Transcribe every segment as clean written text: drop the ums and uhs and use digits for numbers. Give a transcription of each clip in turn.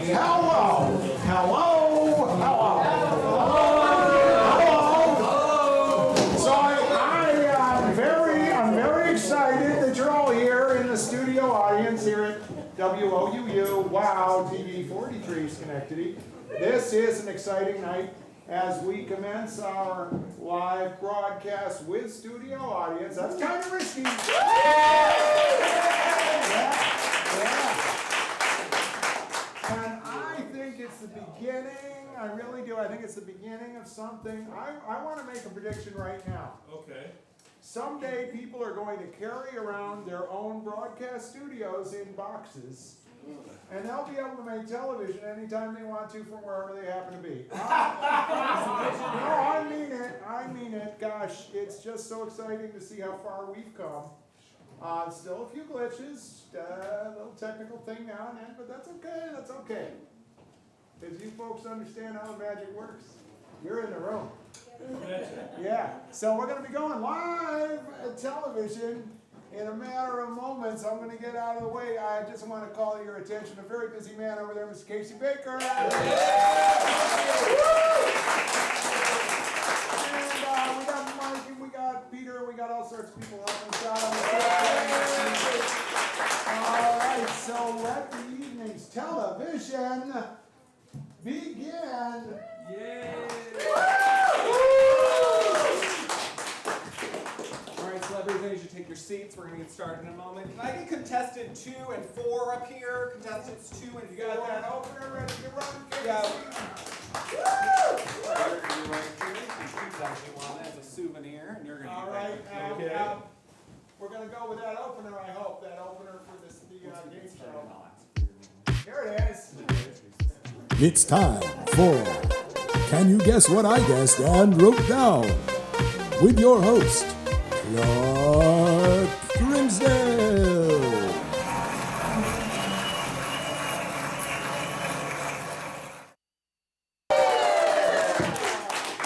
Hello! Hello! Hello! Hello! So I'm very excited that you're all here in the studio audience here at WOUU Wow TV 43 Schenectady. This is an exciting night as we commence our live broadcast with studio audience. That's kind of risky. And I think it's the beginning, I really do, I think it's the beginning of something. I want to make a prediction right now. Okay. Someday people are going to carry around their own broadcast studios in boxes, and they'll be able to make television anytime they want to from wherever they happen to be. No, I mean it. Gosh, it's just so exciting to see how far we've come. Still a few glitches, a little technical thing now and then, but that's okay. Because you folks understand how the magic works. You're in the room. Yeah, so we're going to be going live at television in a matter of moments. I'm going to get out of the way. I just want to call your attention to a very busy man over there, Mr. Casey Baker. And we got Mike, and we got Peter, we got all sorts of people helping us out on the stage. All right, so let the evening's television begin. Yay! Alright, celebrities, I need you to take your seats. We're going to get started in a moment. Can I get contestant 2 and 4 up here? Contestants 2 and 4. You got that opener ready to run? Yeah. You're right here. You actually want it as a souvenir, and you're going to All be right, okay. we're going to go with that opener, I hope. That opener for this game show. Here it is. It's time for Can You Guess What I Guessed and Wrote Down? With your host, Clark Grimsdale.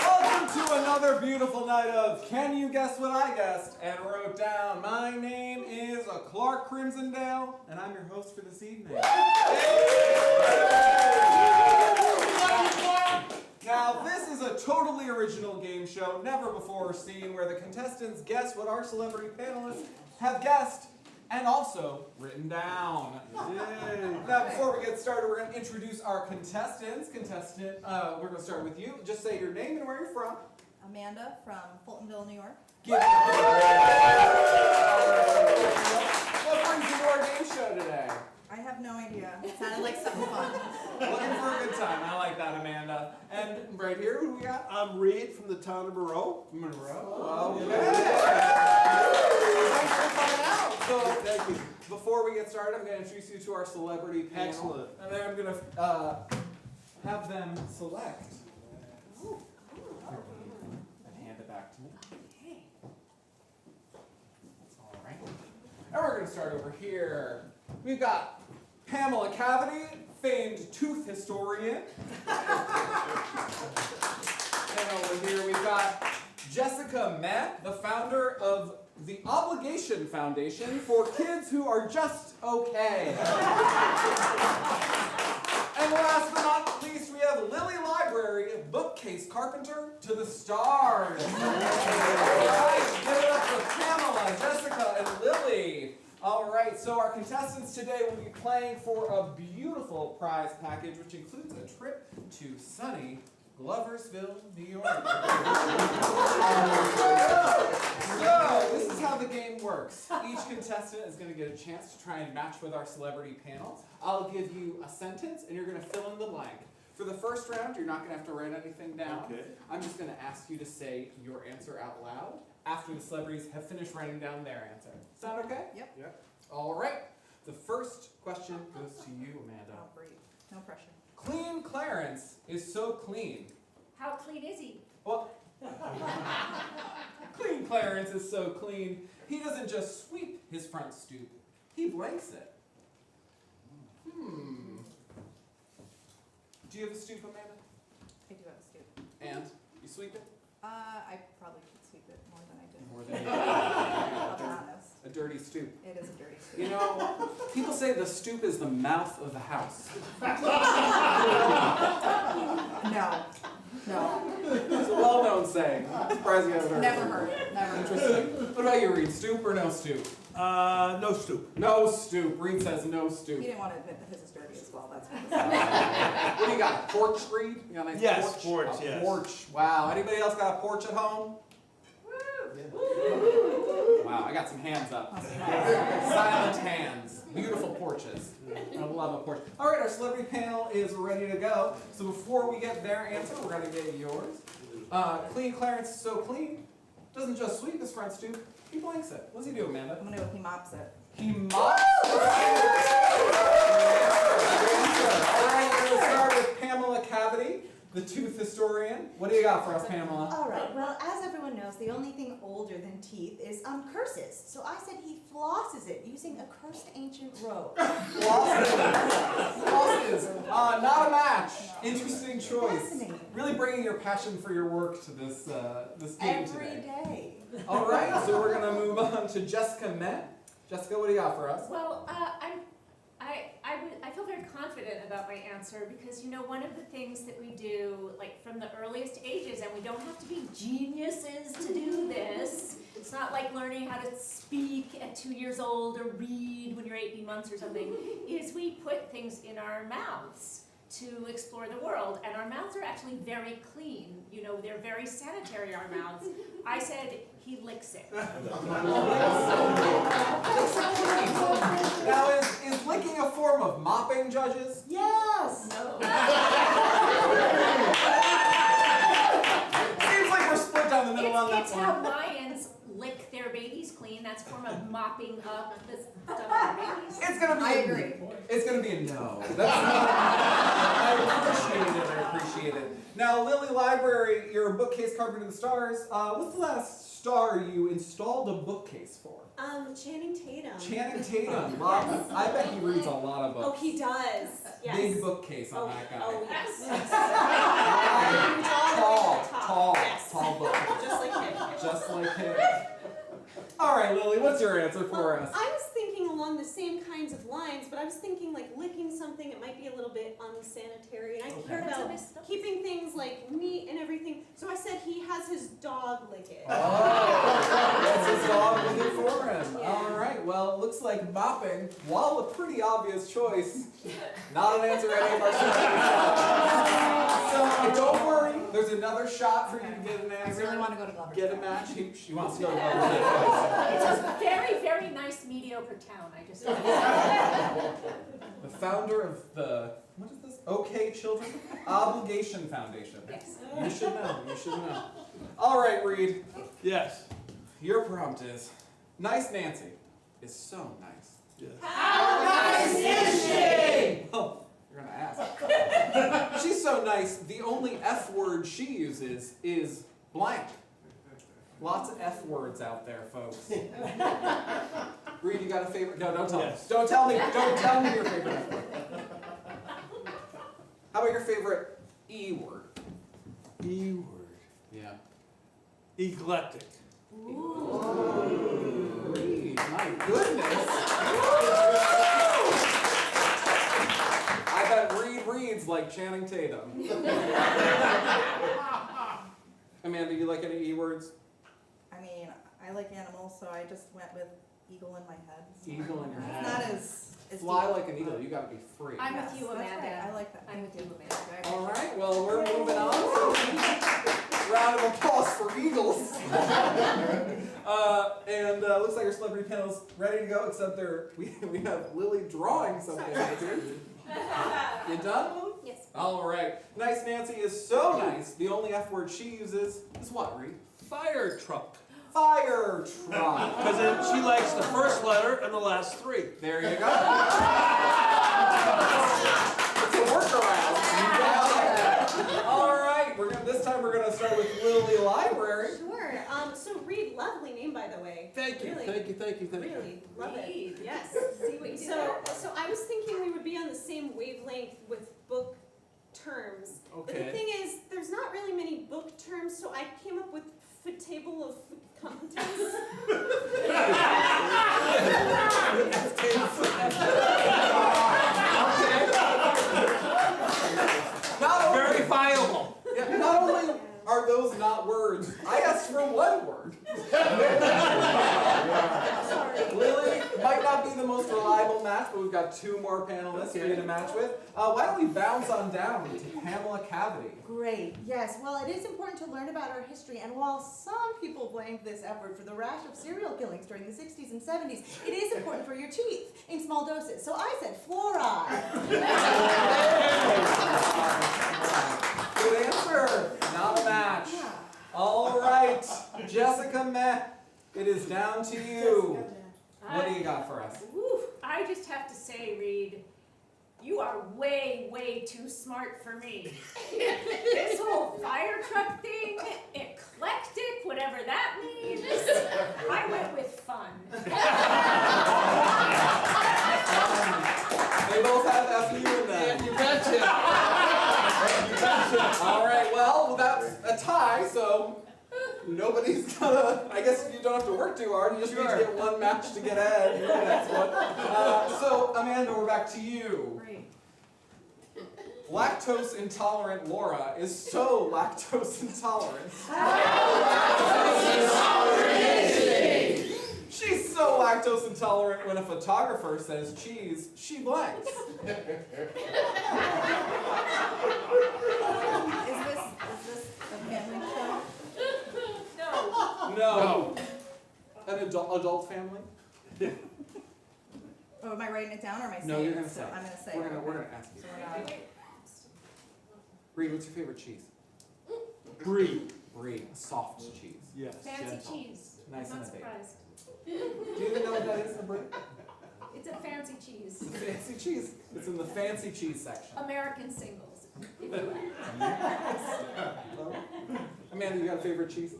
Welcome to another beautiful night of Can You Guess What I Guessed and Wrote Down? My name is Clark Crimsondale, and I'm your host for this evening. Now, this is a totally original game show, never before seen, where the contestants guess what our celebrity panelists have guessed and also written down. Now, before we get started, we're going to introduce our contestants. We're going to start with you. Just say your name and where you're from. Amanda from Fultonville, New York. What brings you to our game show today? I have no idea. It sounded like something fun. Looking for a good time. I like that, Amanda. And right here, who we got? I'm Reed from the town of Monroe. Monroe. Okay. Thanks for coming out. So, thank you. Before we get started, I'm going to introduce you to our celebrity panel. Excellent. And then I'm going to have them select. And hand it back to me. All right. And we're going to start over here. We've got Pamela Cavity, famed tooth historian. And over here we've got Jessica Met, the founder of the Obligation Foundation for kids who are just okay. And last but not least, we have Lily Library, bookcase carpenter to the stars. All right, give it up for Pamela, Jessica, and Lily. All right, so our contestants today will be playing for a beautiful prize package, which includes a trip to sunny Gloversville, New York. So, this is how the game works. Each contestant is going to get a chance to try and match with our celebrity panel. I'll give you a sentence, and you're going to fill in the blank. For the first round, you're not going to have to write anything down. Okay. I'm just going to ask you to say your answer out loud after the celebrities have finished writing down their answer. Sound okay? Yep. Yeah. All right. The first question goes to you, Amanda. Oh, great. No pressure. Clean Clarence is so clean. How clean is he? Well, Clean Clarence is so clean, he doesn't just sweep his front stoop, he blanks it. Do you have a stoop, Amanda? I do have a stoop. And? You sweep it? I probably should sweep it more than I did. More than I'll be honest. a dirty stoop. It is a dirty stoop. You know, people say the stoop is the mouth of the house. No. It's a well-known saying. I'm surprised you haven't heard Never it. heard it. Never heard it. Interesting. What about you, Reed? Stoop or no stoop? No stoop. No stoop. Reed says no He stoop. didn't want to admit that his is dirty as well. That's what What do you got? Porch, Reed? You got a nice Yes, porch? porch, A yes. porch. Wow. Anybody else got a porch at home? Wow, I got some hands up. Silent hands. Beautiful porches. I love a porch. All right, our celebrity panel is ready to go. So before we get their answer, we're going to get yours. Clean Clarence is so clean. Doesn't just sweep his front stoop, he blanks it. What does he do, Amanda? I'm gonna go. He mops it. He mops. All right, we're going to start with Pamela Cavity, the tooth historian. What do you got for us, Pamela? All right, well, as everyone knows, the only thing older than teeth is curses. So I said he flosses it using a cursed ancient rope. Flosses. Not a match. Interesting choice. Fascinating. Really bringing your passion for your work to this this game Every today. day. All right, so we're gonna move on to Jessica Met. Jessica, what do you got for us? Well, I feel very confident about my answer because, you know, one of the things that we do, like from the earliest ages, and we don't have to be geniuses to do this. It's not like learning how to speak at 2 years old or read when you're 18 months or something, is we put things in our mouths to explore the world, and our mouths are actually very clean. You know, they're very sanitary, our mouths. I said he licks it. Now, is licking a form of mopping, judges? Yes! No. Seems like we're split down the middle on that It's one. how lions lick their babies clean. That's a form of mopping up the stuff on their babies. It's gonna be. I agree. It's gonna be a no. That's not. I appreciate it. Now, Lily Library, you're a bookcase carpenter to the stars. What's the last star you installed a bookcase for? Channing Tatum. Channing Tatum. I bet he reads a lot of Oh, books. he does. Yes. Big bookcase on that guy. Oh, yes. Tall book. Just like him. Just like him. All right, Lily, what's your answer for us? I was thinking along the same kinds of lines, but I was thinking like licking something, it might be a little bit unsanitary. And I care That's a about misnomer. keeping things like neat and everything. So I said he has his dog lick it. Oh, that's his dog looking for him. Yeah. All right, well, it looks like mopping, while a pretty obvious choice, not an answer any of our So don't worry, there's another shot for you to get an I answer. really want to go to Glover. Get a match. She wants to go to Glover. It's a very, very nice, mediocre town. I just. The founder of the, what is this? OK Children Obligation Foundation. Yes. You should know. You should know. All right, Reed. Yes. Your prompt is, nice Nancy is so nice. Yes. How nice is she? Oh, you're gonna ask. She's so nice, the only F word she uses is blank. Lots of F words out there, folks. Reed, you got a favorite? No, don't tell me. Yes. Don't tell me. Don't tell me your favorite F word. How about your favorite E word? E word. Yeah. Eclectic. Reed, my goodness. I bet Reed reads like Channing Tatum. Amanda, you like any E words? I mean, I like animals, so I just went with eagle in my head. So Eagle in your it's head. not as Fly deep. like an eagle, you gotta be free. I'm Yes, with you, that's Amanda. right. I like that. I'm with you, Amanda. All right, well, we're moving on. Round of applause for eagles. And looks like our celebrity panel's ready to go, except we have Lily drawing something right here. You done, Lily? Yes. All right. Nice Nancy is so nice. The only F word she uses is what, Reed? Fire truck. Fire truck. Because she likes the first letter and the last three. There you go. It's a workaround. You got it. All right. This time we're gonna start with Lily Library. Sure. So Reed, lovely name by the way. Thank you. Really, Thank you. Thank you. Thank you. really love Reed. it. Yes. See what you did there? So I was thinking we would be on the same wavelength with book terms. But the Okay. thing is, there's not really many book terms, so I came up with table of competence. Verifiable. Yeah, not only are those not words, I asked for one word. Lily might not be the most reliable match, but we've got two more panelists for you to match with. Why don't we bounce on down to Pamela Cavity? Great, yes. Well, it is important to learn about our history, and while some people blamed this effort for the rash of serial killings during the 60s and 70s, it is important for your teeth in small doses. So I said fluoride. Good answer. Not a match. All right, Jessica Meh, it is down to you. What do you got for us? Woo, I just have to say, Reed, you are way, way too smart for me. This whole fire truck thing, eclectic, whatever that means, I went with fun. They both have FU in them. You betcha. All right, well, that's a tie, so nobody's gonna, I guess you don't have to work too hard, you just need to get one match to get ahead for the next one. So, Amanda, we're back to you. Great. Lactose intolerant Laura is so lactose intolerant. She's so lactose intolerant when a photographer says cheese, she blanks. Is this a family show? No. No. An adult family? Oh, am I writing it down or am I saying it? No, you're gonna So say. I'm gonna say We're it. gonna ask you. So we're not- Reed, what's your favorite cheese? Brie. Brie, soft cheese. Yes. Fancy gentle. cheese. Nice I'm and not a big. surprised. Do you even know what that is, Brie? It's a fancy cheese. Fancy cheese. It's in the fancy cheese section. American singles. if you will. Amanda, you got a favorite cheese?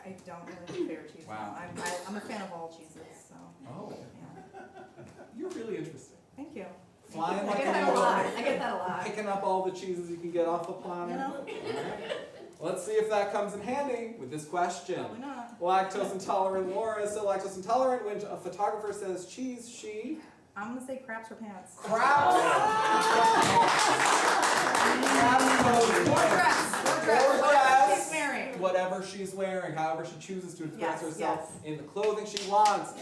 I don't really have a favorite cheese. Wow. I'm a fan of all cheeses, so, Oh, yeah. you're really interesting. Thank you. Flying I like get an that a eagle, lot. I get that a lot. picking up all the cheeses you can get off the planet. You know? All right. Let's see if that comes in handy with this question. Probably not. Lactose intolerant Laura is so lactose intolerant when a photographer says cheese, she I'm gonna say craps for pants. craps. Or dress. She's married. Whatever she's wearing, however she chooses to express Yes, herself yes. in the clothing she wants.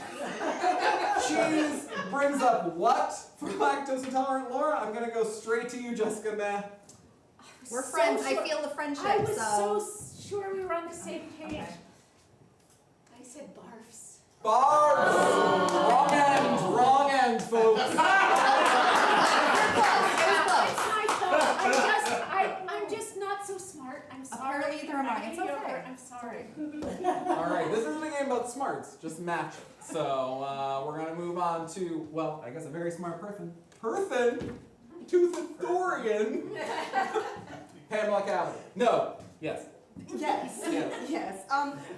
Cheese brings up what for lactose intolerant Laura? I'm gonna go straight to you, Jessica Meh. We're So friends. sure- I feel the friendship, I was so. sure we were on the same page. Okay. I said barfs. Bars! Wrong end, folks. It's my fault. I'm just not so smart. I'm sorry. Apparently neither am I. It's Mediocre. okay. I'm sorry. All right, this isn't a game about smarts, just matching. So we're gonna move on to, well, I guess a very smart person. Toothorian. Pamela Cavity. No. Yes. Yes, Yes. yes.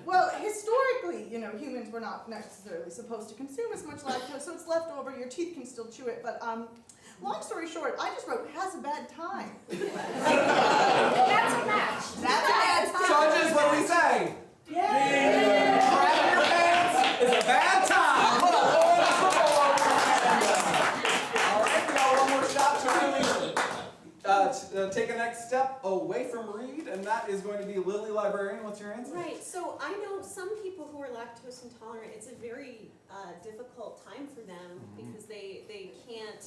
Well, historically, humans were not necessarily supposed to consume as much lactose, so it's left over. Your teeth can still chew it, but long story short, I just wrote has a bad time. That's a match. That's a bad time. Judges, what do we say? Crapping your pants is a bad time. Put a load of football over your head. All right, we got one more shot to really take a next step away from Reed, and that is going to be Lily Librarian. What's your answer? Right, so I know some people who are lactose intolerant, it's a very difficult time for them because they can't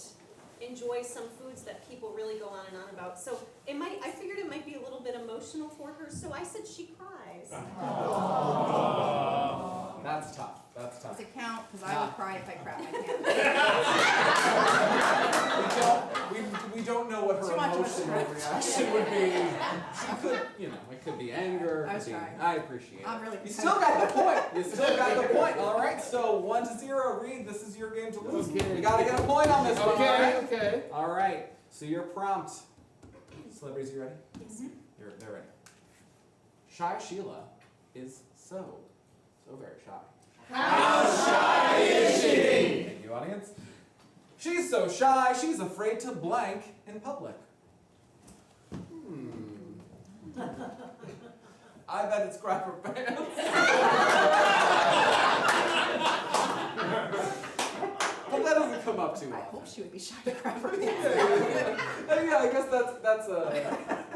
enjoy some foods that people really go on and on about. So I figured it might be a little bit emotional for her, so I said she cries. That's tough. That's tough. Does it count? Because I would cry if I crap my pants. We don't know what her Too much of a emotional reaction would be. She could, it could be anger. I was could be, trying. I appreciate it. I'm really. You still got the point. You still got the point. All right. So 1-0. Reed, this is your game to lose. Okay. You got to get a point on this one. All Okay, right? okay. All right. So your prompt. Celebrities, you ready? Yes. They're ready. Shy Sheila is so very shy. How shy is she? Thank you, audience. She's so shy, she's afraid to blank in public. I bet it's crapper pants. But that doesn't come up too I often. hope she would be shy to grab her pants. Yeah, I guess that's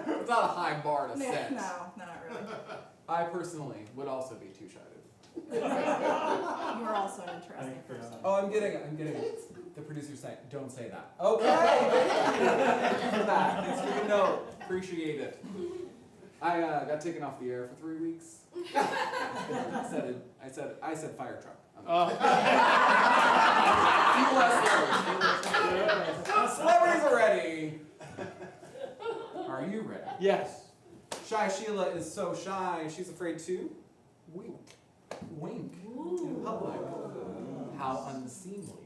it's not a high bar to set. No, not really. I personally would also be too shy to. You're also an interesting person. Oh, I'm getting it. The producer's saying, don't say that. Okay. Thanks for that. Thanks for the note. Appreciate it. I got taken off the air for 3 weeks. I said fire truck. Few less letters. Celebrities are ready. Are you ready? Yes. Shy Sheila is so shy, she's afraid to wink. Wink in public. How unseemly.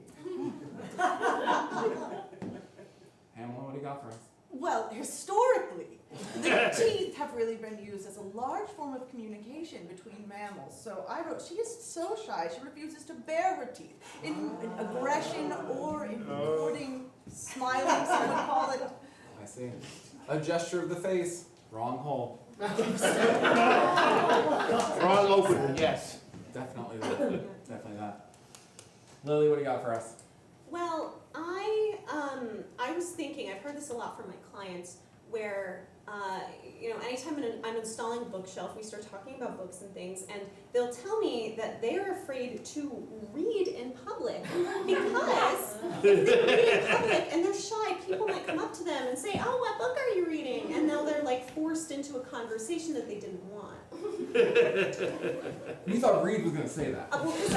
Pamela, what do you got for us? Well, historically, the teeth have really been used as a large form of communication between mammals. So I wrote, she is so shy, she refuses to bare her teeth. In aggression or in reporting, smiling, some would call it. I see. A gesture of the face. Wrong hole. Wrong opening, yes. Definitely that. Definitely that. Lily, what do you got for us? Well, I was thinking, I've heard this a lot from my clients, where, anytime I'm installing a bookshelf, we start talking about books and things, and they'll tell me that they're afraid to read in public, because if they read in public and they're shy, people might come up to them and say, oh, what book are you reading? And now they're like forced into a conversation that they didn't want. You thought Reed was going to say that. Well, this is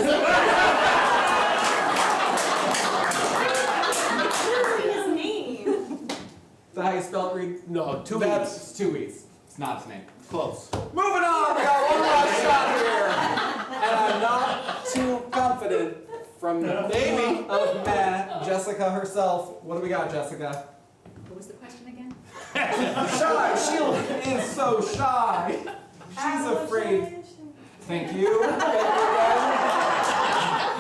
his name. Is that how you spell it, Reed? No, two That's weeks. 2 E's. It's not his name. Close. Moving on, we got one last shot here. And I'm not too confident from the Maybe. of Jessica herself. What do we got, Jessica? What was the question again? Shy. Sheila is so shy. She's afraid. Thank you.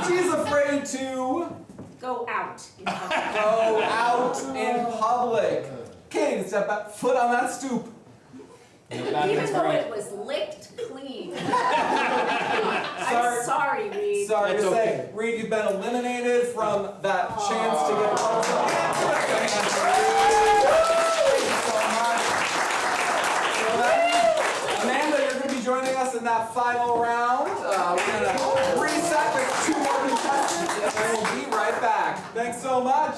She's afraid to Go out. go out in public. Can't even step back, foot on that stoop. Even though it was licked clean. Sorry. I'm sorry, Reed. Sorry That's to say, okay. Reed, you've been eliminated from that chance to get one. Thank you so much. Amanda, you're going to be joining us in that final round. We're going to reset with 2 more contestants, and then we'll be right back. Thanks so much.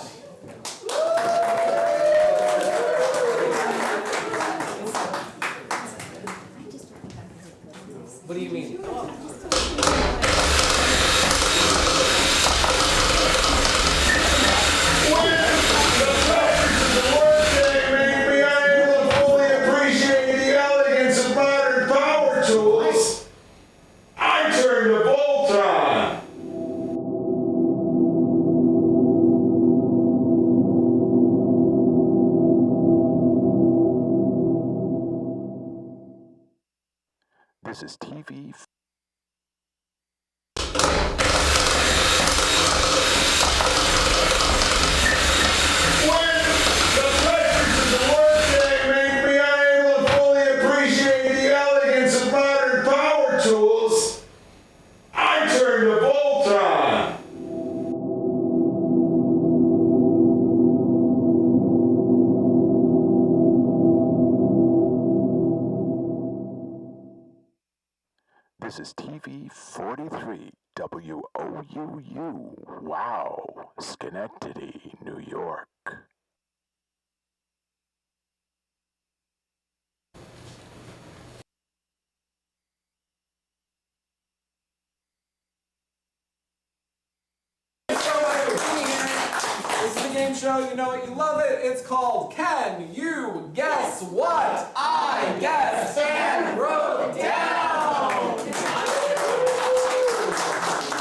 What do you mean? This is TV. This is TV 43 WOUU. Wow, Schenectady, New York. This is a game show, you know it, you love it. It's called Can You Guess What I Guessed and Wrote Down?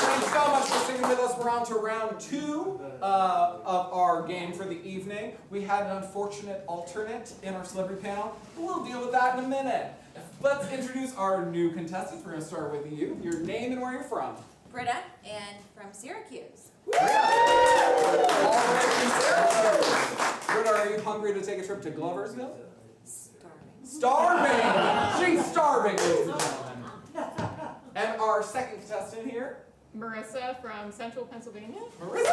Thanks so much for sticking with us. We're on to round 2 of our game for the evening. We had an unfortunate alternate in our celebrity panel, but we'll deal with that in a minute. Let's introduce our new contestants. We're going to start with you. Your name and where you're from. Britta, and from Syracuse. All right, from Syracuse. Britta, are you hungry to take a trip to Gloversville? Starving. Starving! She's starving, ladies and gentlemen. And our second contestant here, Marissa from Central Pennsylvania. Marissa.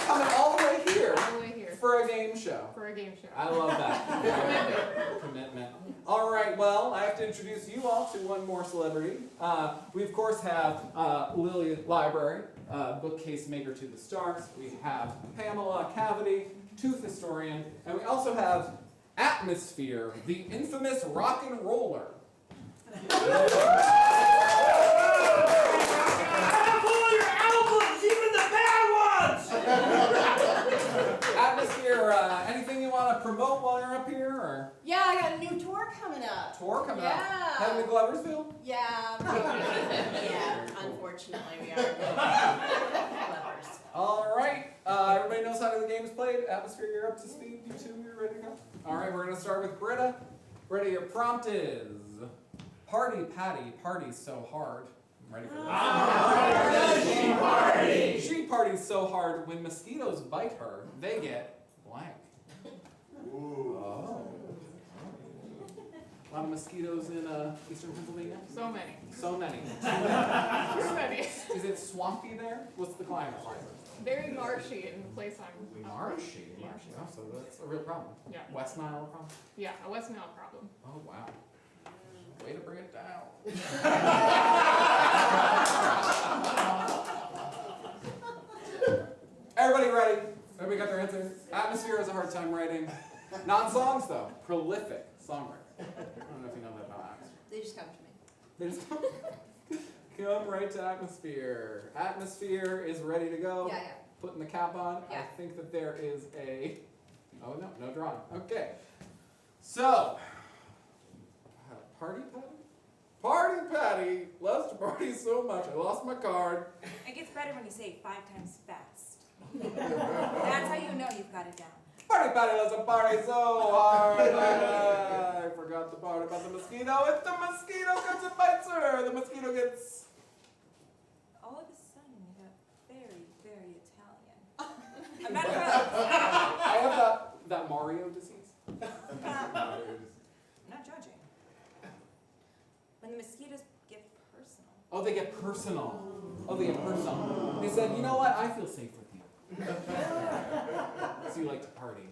Coming all the way here. All the way here. For a game show. For a game show. I love that. Commitment. All right, well, I have to introduce you all to one more celebrity. We, of course, have Lily Library, bookcase maker to the stars. We have Pamela Cavity, tooth historian. And we also have Atmosphere, the infamous rock and roller. Atmosphere, anything you want to promote while you're up here? Or Yeah, I got a new tour coming up. tour coming up? Yeah. Heading to Gloversville? Yeah. Yeah, unfortunately we are. Lovers. All right. Everybody knows how the game is played. Atmosphere, you're up to speed. You two, you're ready to go? All right, we're going to start with Britta. Britta, your prompt is Party Patty parties so hard. I'm ready for this. She parties so hard when mosquitoes bite her, they get blank. Oh. A lot of mosquitoes in eastern Pennsylvania? So many. So many. Too many. Is it swampy there? What's the climate like? Very marshy in the place I'm. Marshy. Oh, so that's a real problem. Yeah. West Nile problem? Yeah, a West Nile problem. Oh, wow. Way to bring it down. Everybody ready? Everybody got their answers? Atmosphere has a hard time writing. Non-songs, though. Prolific songwriter. I don't know if you know that about Atmosphere. They just come to me. They just come right to Atmosphere. Atmosphere is ready to go. Yeah. Putting the cap on. Yeah. I think that there is a... Oh, no drawing. Okay. So... Party Patty? Party Patty loves to party so much. I lost my card. It gets better when you say it 5 times fast. That's how you know you've got it down. Party Patty loves to party so hard. I forgot the part about the mosquito. If the mosquito comes and bites her, the mosquito gets... All of a sudden, you got very, very Italian. I'm not proud. I have that Mario disease. I'm not judging. When the mosquitoes get personal. Oh, they get personal. Oh, they get personal. They said, you know what? I feel safe with you. So you like to party.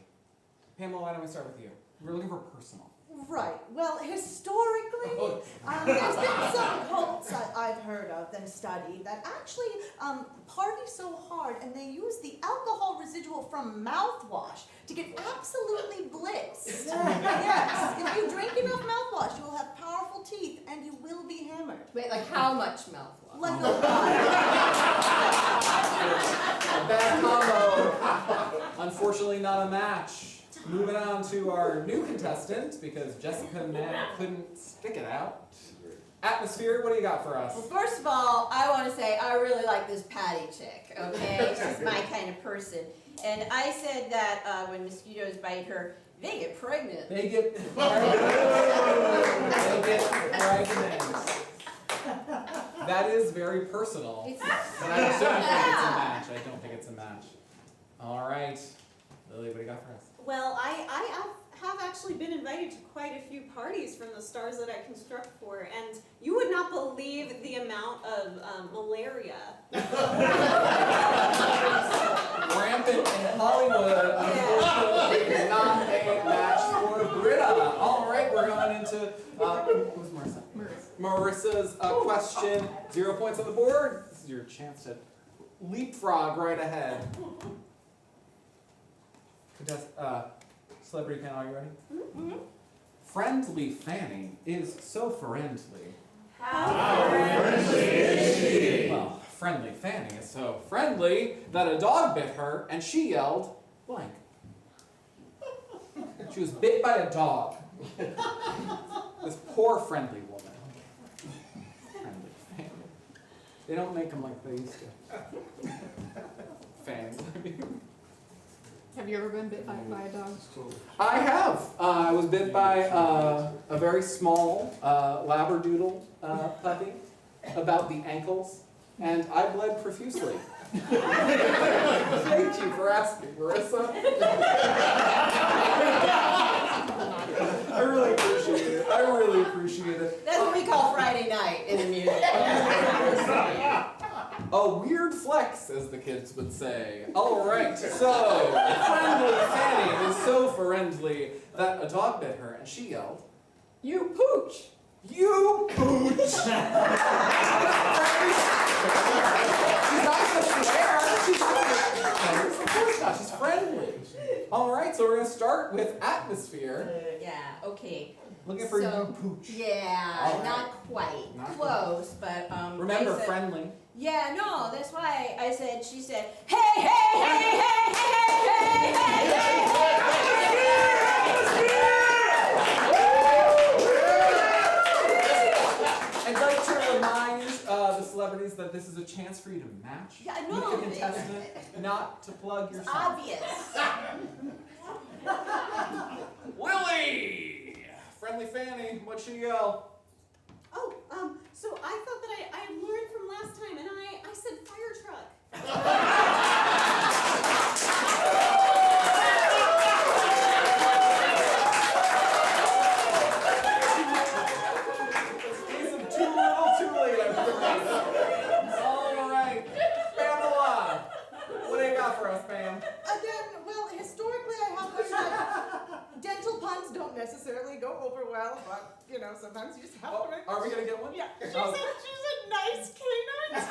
Pamela, why don't we start with you? We're looking for personal. Right. Well, historically, Oh. there's been some cults that I've heard of and studied that actually party so hard, and they use the alcohol residual from mouthwash to get absolutely blitzed. Yes. If you drink enough mouthwash, you will have powerful teeth, and you will be hammered. Wait, like how much mouthwash? Like a lot. A bad combo. Unfortunately, not a match. Moving on to our new contestant, because Jessica and Ned couldn't stick it out. Atmosphere, what do you got for us? Well, first of all, I want to say I really like this Patty chick, okay? She's my kind of person. And I said that when mosquitoes bite her, they get pregnant. They get pregnant. They get pregnant. That is very personal. But I don't think it's a match. I don't think it's a match. All right. Lily, what do you got for us? Well, I have actually been invited to quite a few parties from the stars that I construct for, and you would not believe the amount of malaria. Rampant in Hollywood, unfortunately, is not a match for Britta. All right, we're going into, who's Marissa? Marissa's question. 0 points on the board. This is your chance to leapfrog right ahead. Celebrity panel, are you ready? Mm-hmm. Friendly Fanny is so friendly. How friendly is she? Well, Friendly Fanny is so friendly that a dog bit her and she yelled blank. She was bit by a dog. This poor friendly woman. Friendly Fanny. They don't make them like they used to. Fanny. Have you ever been bit by a dog? I have. I was bit by a very small Labradoodle puppy, about the ankles, and I bled profusely. Thank you for asking, Marissa. I really appreciate it. I really appreciate it. That's what we call Friday night in the music. A weird flex, as the kids would say. All right, so friendly Fanny is so friendly that a dog bit her, and she yelled, "You pooch! You pooch!" She's not gonna swear. She's friendly. Of course not. She's friendly. All right, so we're gonna start with atmosphere. Yeah, okay. Looking for So, you pooch. Yeah, All right. not quite. Not Close, but Remember, I said, friendly. Yeah, no, that's why I said, she said, hey, hey, hey, hey, hey, hey, hey, hey, I'd like to remind the celebrities that this is a chance for you to match. Yeah, I You, know. the contestant, not to plug your It's song. obvious. Lily! Friendly Fanny, what'd she yell? Oh, so I thought that I had learned from last time, and I said fire truck. Case of too little, too late, I'm afraid. All right, Pamela, what do you got for us, Pam? Again, well, historically I have learned that dental puns don't necessarily go over well, but, you know, sometimes you just have to make. Are we gonna get one? Yeah. She Oh. said she's a nice canine.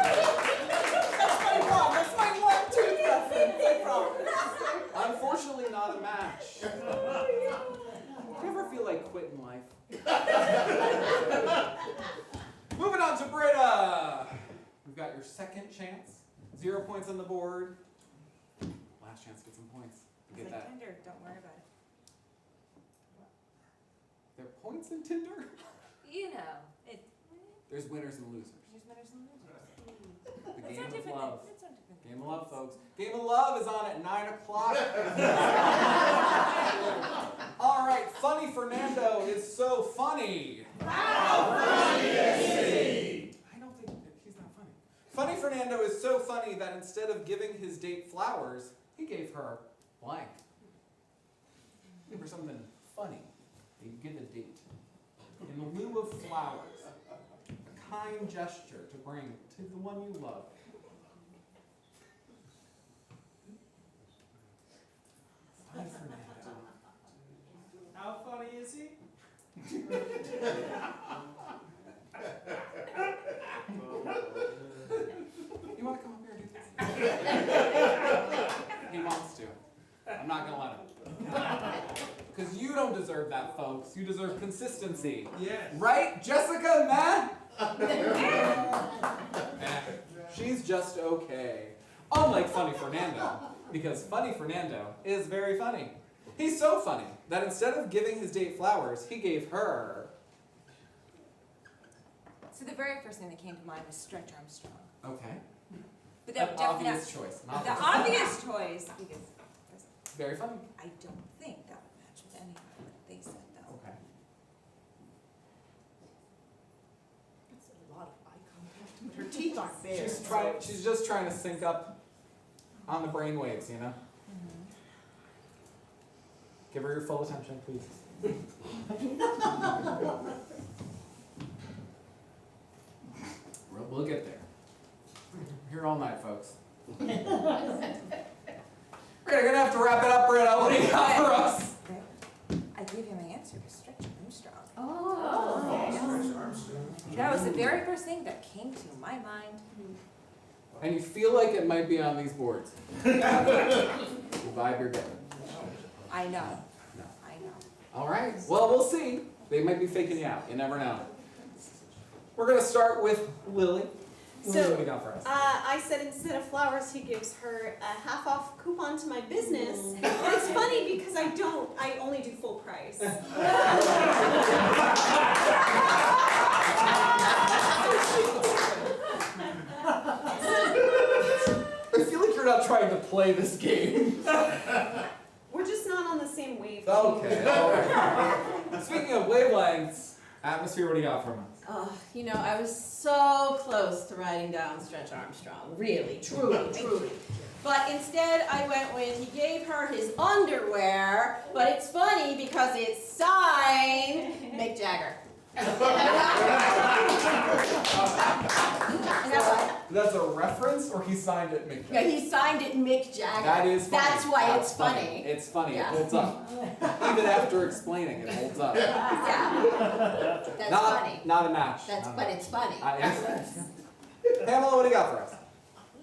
That's my mom. That's my one tooth reference, I promise. Unfortunately, not a match. Do you ever feel like quitting life? Moving on to Britta. We've got your second chance. 0 points on the board. Last chance to get some points. It's Get like that. Tinder, don't worry about it. There are points in Tinder? You know, There's winners and losers. there's winners and losers. The It's game not of different love. It's not different Game of love, folks. Game of love is on at 9 o'clock. All right, Funny Fernando is so funny. How funny is he? I don't think he's not funny. Funny Fernando is so funny that instead of giving his date flowers, he gave her blank. Give her something funny. You get a date. In lieu of flowers, a kind gesture to bring to the one you love. Funny Fernando. How funny is he? You want to come up here and do this? He wants to. I'm not going to let him. Because you don't deserve that, folks. You deserve consistency. Yes. Right, Jessica, Matt? She's just okay. Unlike Funny Fernando. Because Funny Fernando is very funny. He's so funny that instead of giving his date flowers, he gave her... So the very first thing that came to mind was Stretch Armstrong. Okay. But An obvious choice. An The obvious obvious choice, because Very funny. I don't think that would match with any of what they said though. Okay. That's a lot of eye contact, but her teeth aren't there. She's just trying to sync up on the brainwaves, you know? Give her your full attention, please. We'll get there. We're here all night, folks. We're gonna have to wrap it up, Britta. What do you got for us? I gave you my answer to Stretch Armstrong. Oh. That was the very first thing that came to my mind. And you feel like it might be on these boards. The vibe you're getting. I know. No. I know. All right. Well, we'll see. They might be faking you out. You never know. We're gonna start with Lily. Lily, what do you got for us? I said instead of flowers, he gives her a half-off coupon to my business. And it's funny because I only do full price. I feel like you're not trying to play this game. We're just not on the same wavelength. Okay, all right. Speaking of wavelengths, Atmosphere, what do you got from us? You know, I was so close to writing down Stretch Armstrong. Really, truly, truly. But instead I went with, he gave her his underwear, but it's funny because it's signed Mick Jagger. That's a reference, or he signed it Mick Jagger? Yeah, he signed it Mick Jagger. That is funny. That's why That's it's funny. It's funny. Yeah. It holds up. Even after explaining, it holds up. Yeah. That's funny. Not a match. But it's funny. Pamela, what do you got for us?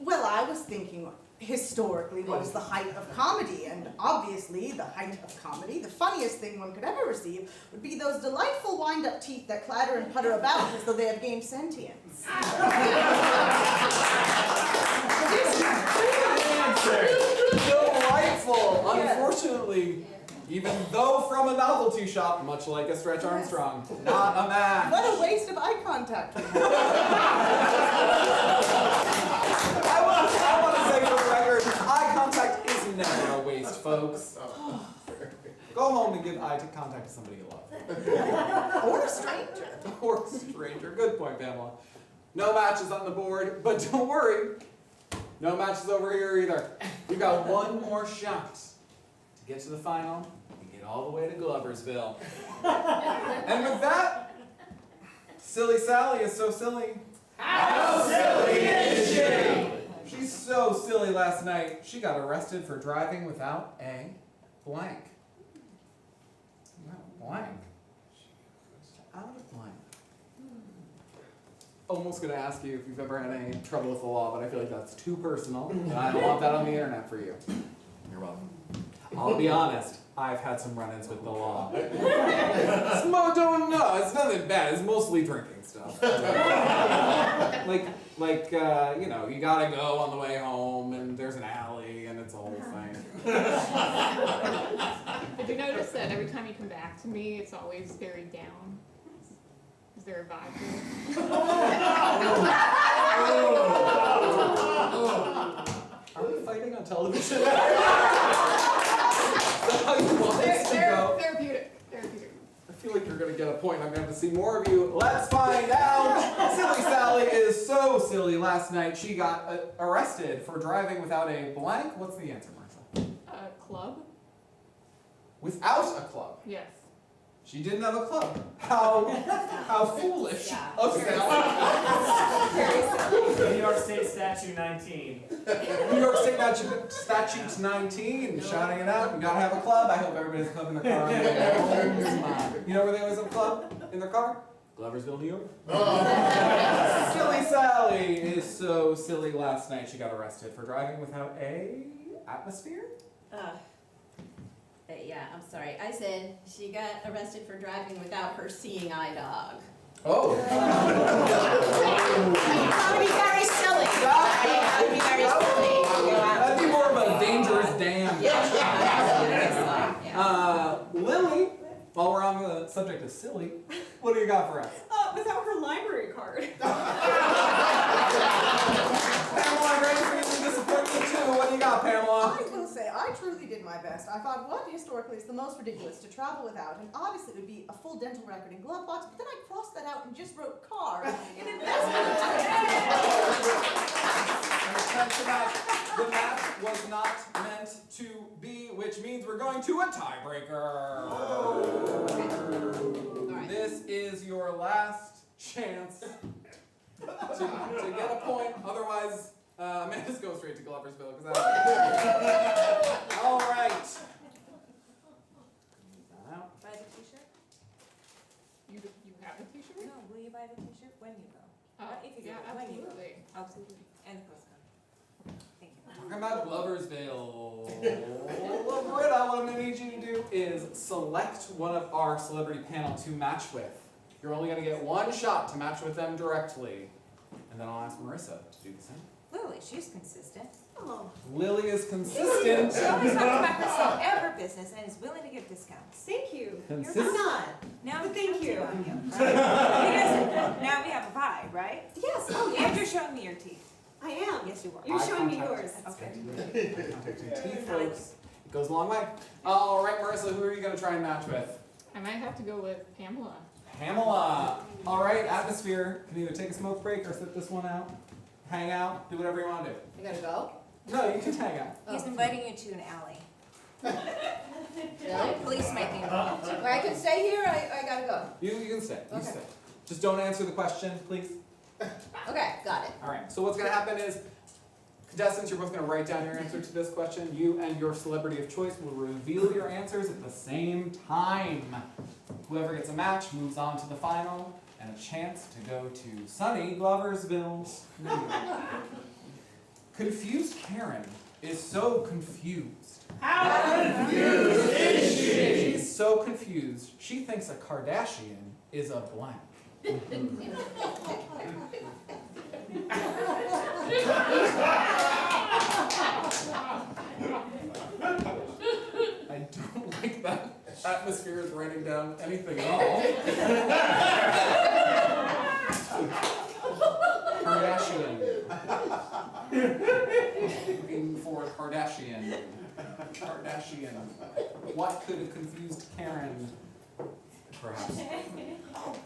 Well, I was thinking, historically, what is the height of comedy? And obviously, the height of comedy, the funniest thing one could ever receive, would be those delightful wind-up teeth that clatter and putter about as though they have gained sentience. Delightful. Unfortunately, even though from a novelty shop, much like a Stretch Armstrong, not a match. What a waste of eye contact. I want to say for the record, eye contact is never a waste, folks. Go home and give eye contact to somebody you love. Or a stranger. Or a stranger. Good point, Pamela. No matches on the board, but don't worry. No matches over here either. You got one more shot to get to the final and get all the way to Gloversville. And with that, Silly Sally is so silly. How silly is she? She's so silly last night, she got arrested for driving without a blank. No, blank. Out of blank. Almost gonna ask you if you've ever had any trouble with the law, but I feel like that's too personal, and I don't want that on the internet for you. You're welcome. I'll be honest, I've had some run-ins with the law. It's nothing bad, it's mostly drinking stuff. You know, you gotta go on the way home, and there's an alley, and it's a whole thing. Did you notice that every time you come back to me, it's always very down? Is there a vibe there? Are we fighting on television? Is that how you want this to go? Therapeutic. I feel like you're gonna get a point. I'm gonna have to see more of you. Let's find out. Silly Sally is so silly. Last night she got arrested for driving without a blank. What's the answer, Martha? A club? Without a club. Yes. She didn't have a club. How foolish of Sally. New York State Statute 19. New York State Statute 19, shouting it out. You gotta have a club. I hope everybody has a club in their car. You know where they always have a club in their car? Gloversville, New York. Silly Sally is so silly. Last night she got arrested for driving without a atmosphere. Yeah, I'm sorry. I said she got arrested for driving without her seeing eye dog. Oh. That would be very silly. That would be very silly. That'd be more of a dangerous dam. Lily, while we're on the subject of silly, what do you got for us? Without her library card. Pamela, I'm ready for you to disappoint me too. What do you got, Pamela? I will say, I truly did my best. I thought, what historically is the most ridiculous to travel without? And obviously it would be a full dental record and glove box, but then I crossed that out and just wrote car. And investment. The match was not meant to be, which means we're going to a tiebreaker. This is your last chance to get a point. Otherwise, Amanda's go straight to Gloversville. All right. Buy the t-shirt? You have a t-shirt? No, will you buy the t-shirt when you go? If you Yeah, go, when you go. absolutely. And the postcard. Thank you. Talking about Gloversville. Well, Britta, what I'm going to need you to do is select one of our celebrity panel to match with. You're only going to get one shot to match with them directly. And then I'll ask Marissa to do the same. Lily, she's consistent. Oh, Lily is consistent. She always talks about herself and her business and is willing to give discounts. thank you. Consistent. I'm not. Now But we thank have you. to on you. Now we have a vibe, right? Yes, oh And yes. you're showing me your teeth. I am. Yes, you are. You're Eye showing me contact. yours. Okay. Teeth, folks. It goes a long way. All right, Marissa, who are you going to try and match with? I might have to go with Pamela. Pamela. All right, atmosphere. Can you either take a smoke break or sit this one out, hang out, do whatever you want to do. I gotta go? No, you can hang out. He's inviting you to an alley. Really? Police might be involved. Where I can stay here, I gotta go. You can stay. You Okay. stay. Just don't answer the question, please. Okay, got it. All right. So what's going to happen is, contestants, you're both going to write down your answer to this question. You and your celebrity of choice will reveal your answers at the same time. Whoever gets a match moves on to the final and a chance to go to sunny Gloversville, New York. Confused Karen is so confused. How confused is she? She's so confused, she thinks a Kardashian is a blank. I don't like that atmosphere is writing down anything at all. Kardashian. Looking for Kardashian. Kardashian. What could a confused Karen perhaps?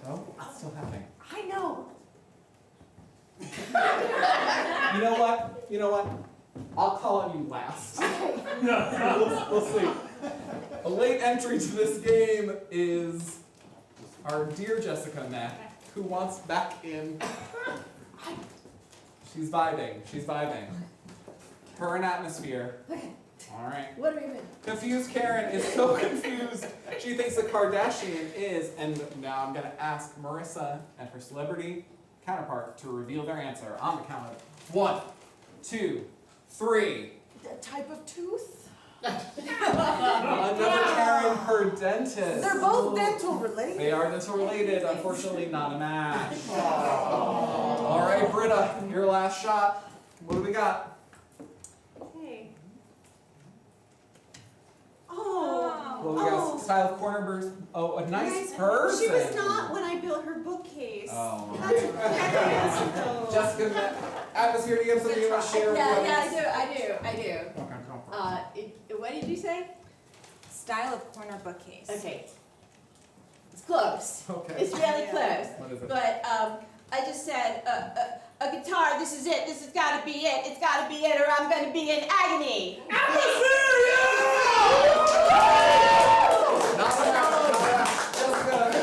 Oh, it's still happening. I know. You know what? You know what? I'll call on you last. We'll see. A late entry to this game is our dear Jessica Mack, who wants back in. She's vibing. She's vibing. Her and atmosphere. Okay. All right. What are we doing? Confused Karen is so confused. She thinks a Kardashian is, and now I'm gonna ask Marissa and her celebrity counterpart to reveal their answer on the count of 1, 2, 3. The type of tooth? Another Karen, her dentist. They're both dental related. They are dental related, unfortunately not a match. All right, Britta, your last shot. What do we got? Okay. Oh. Well, we got style of corner burst. Oh, a nice person. She was not when I built her bookcase. Oh. That's though. Jessica, atmosphere, do you have something you want to share with the audience? Yeah, I do. Okay, go for it. What did you say? Style of corner bookcase. Okay. It's close. Okay. It's really close. What is it? But I just said, a guitar, this is it. This has got to be it. It's got to be it, or I'm going to be in agony.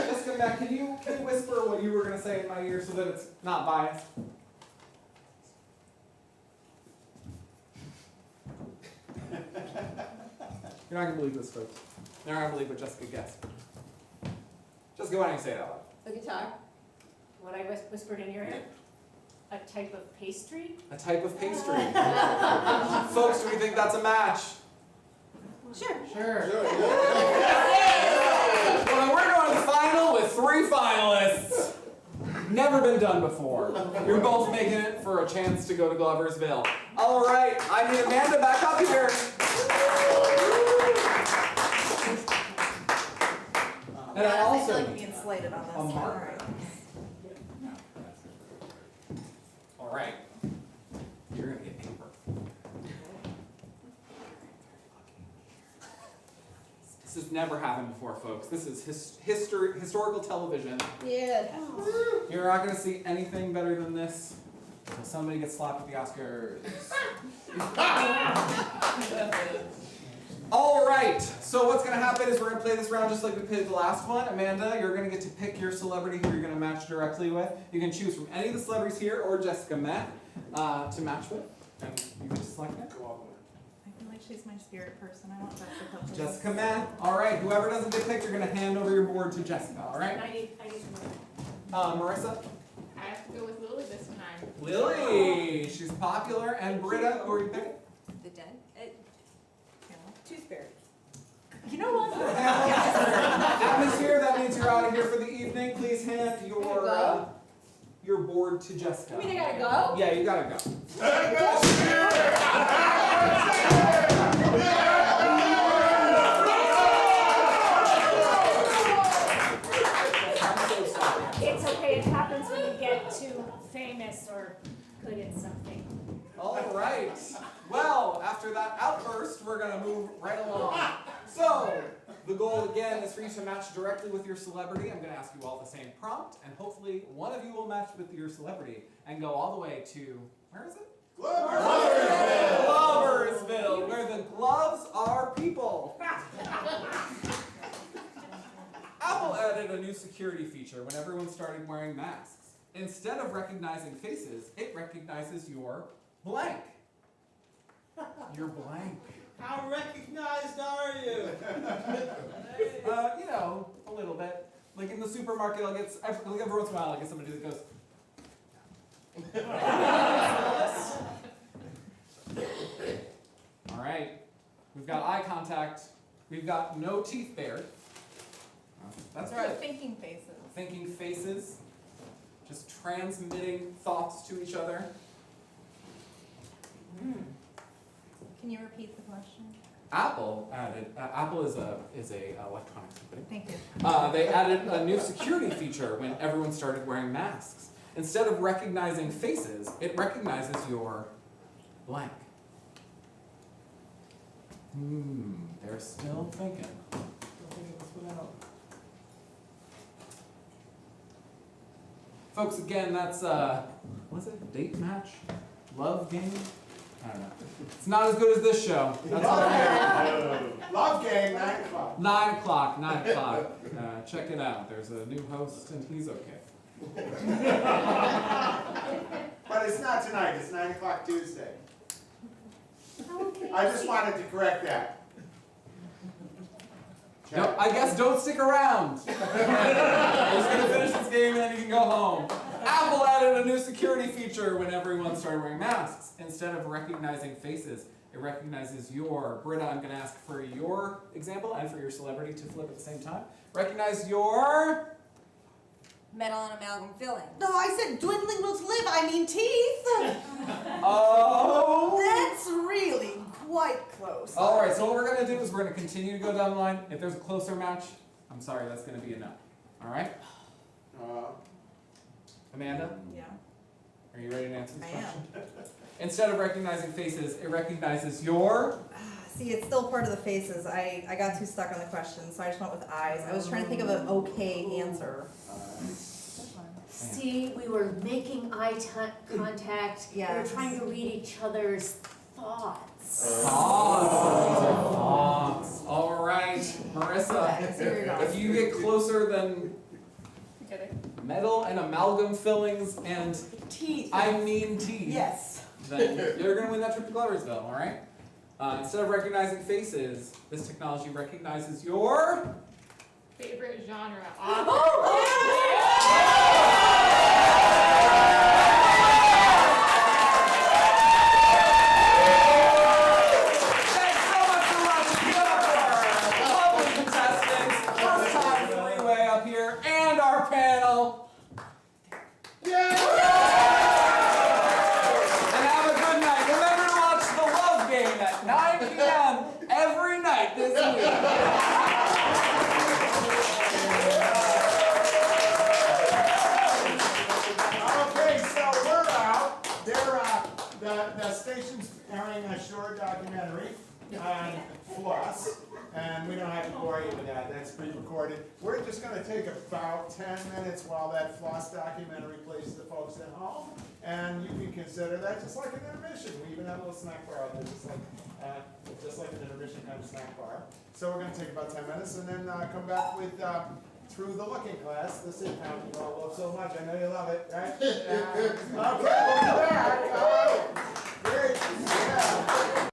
Jessica, Matt, can you whisper what you were going to say in my ear so that it's not biased? You're not going to believe this, folks. You're not going to believe what Jessica guessed. Jessica, why don't you say it out loud? A guitar. What I whispered in your ear? A type of pastry? A type of pastry. Folks, do we think that's a match? Sure. Sure. Well, we're going to the final with 3 finalists. Never been done before. You're both making it for a chance to go to Gloversville. All right, I need Amanda back up here. And I also feel like being slated on this a one. marker. All right. You're going to get paper. This has never happened before, folks. This is historical television. Yeah. You're not going to see anything better than this until somebody gets slapped at the Oscars. All right, so what's going to happen is we're going to play this round just like we played the last one. Amanda, you're going to get to pick your celebrity who you're going to match directly with. You can choose from any of the celebrities here or Jessica Matt to match with. And you can select it. I feel like she's my spirit person. I want Jessica, please. Jessica Matt. All right, whoever doesn't get picked, you're going to hand over your board to Jessica, all right? I need to move. Marissa? I have to go with Lily this time. Lily, she's popular. And Britta, who are you picking? The den? Tooth fairy. You know what? Atmosphere, that means you're out of here for the evening. Please hand your board to Jessica. You mean I gotta go? Yeah, you gotta go. It's okay, it happens when you get too famous or good at something. All right. Well, after that outburst, we're gonna move right along. So, The goal again is for you to match directly with your celebrity. I'm going to ask you all the same prompt, and hopefully one of you will match with your celebrity and go all the way to, where is it? Gloversville! Gloversville, where the gloves are people. Apple added a new security feature when everyone started wearing masks. Instead of recognizing faces, it recognizes your blank. Your blank. How recognized are you? You know, a little bit. Like in the supermarket, every once in a while, I'll get somebody that goes. All right, we've got eye contact. We've got no teeth bared. That's right. Thinking faces. Thinking faces. Just transmitting thoughts to each other. Can you repeat the question? Apple added. Apple is a electronics company. Thank you. They added a new security feature when everyone started wearing masks. Instead of recognizing faces, it recognizes your blank. They're still thinking. Still thinking this one out. Folks, again, that's what's it? Date match? Love game? I don't know. It's not as good as this show. That's what I hear. Love game, 9 o'clock. 9 o'clock, 9 o'clock. Check it out. There's a new host, and he's okay. But it's not tonight, it's 9 o'clock Tuesday. Okay. I just wanted to correct that. Yep, I guess don't stick around. We're just gonna finish this game and then you can go home. Apple added a new security feature when everyone started wearing masks. Instead of recognizing faces, it recognizes your. Britta, I'm gonna ask for your example and for your celebrity to flip at the same time. Recognize your. Metal and amalgam filling. No, I said dwindling will live, I mean teeth. Oh. That's really quite close. All right, so what we're gonna do is we're gonna continue to go down the line. If there's a closer match, I'm sorry, that's gonna be a no. All right? Amanda? Yeah. Are you ready to answer this I am. question? Instead of recognizing faces, it recognizes your. See, it's still part of the faces. I got too stuck on the question, so I just went with eyes. I was trying to think of an okay answer. See, we were making contact. We were Yes. trying to read each other's thoughts. Thoughts. All right, Marissa. If you get closer than metal and amalgam fillings and Teeth. I mean teeth, Yes. then you're gonna win that trip to Gloversville. All right. Instead of recognizing faces, this technology recognizes your. Favorite genre? The station's airing a short documentary on floss, and we don't have to bore you with that, that's pre-recorded. We're just gonna take about 10 minutes while that floss documentary plays to the folks at home, and you can consider that just like an intermission. We even have a little snack bar out there, just like an intermission kind of snack bar. So we're gonna take about 10 minutes and then come back with Through the Looking Glass, the sitcom you all love so much. I know you love it, right? Okay, we'll be back. Great. Yeah.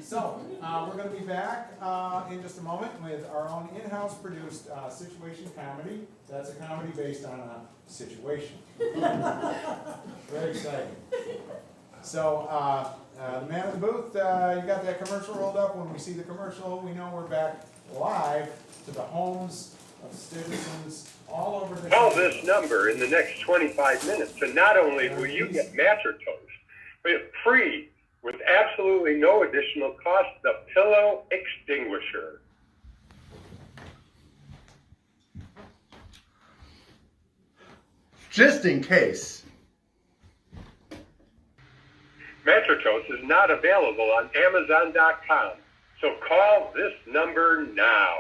So, we're going to be back in just a moment with our own in-house produced situation comedy. That's a comedy based on a situation. Very exciting. So, the man in the booth, you got that commercial rolled up. When we see the commercial, we know we're back live to the homes of citizens all over the Call country. this number in the next 25 minutes, and not only will you get Matcher Toast, but free, with absolutely no additional cost, the pillow extinguisher. Just in case. Matcher Toast is not available on Amazon.com, so call this number now.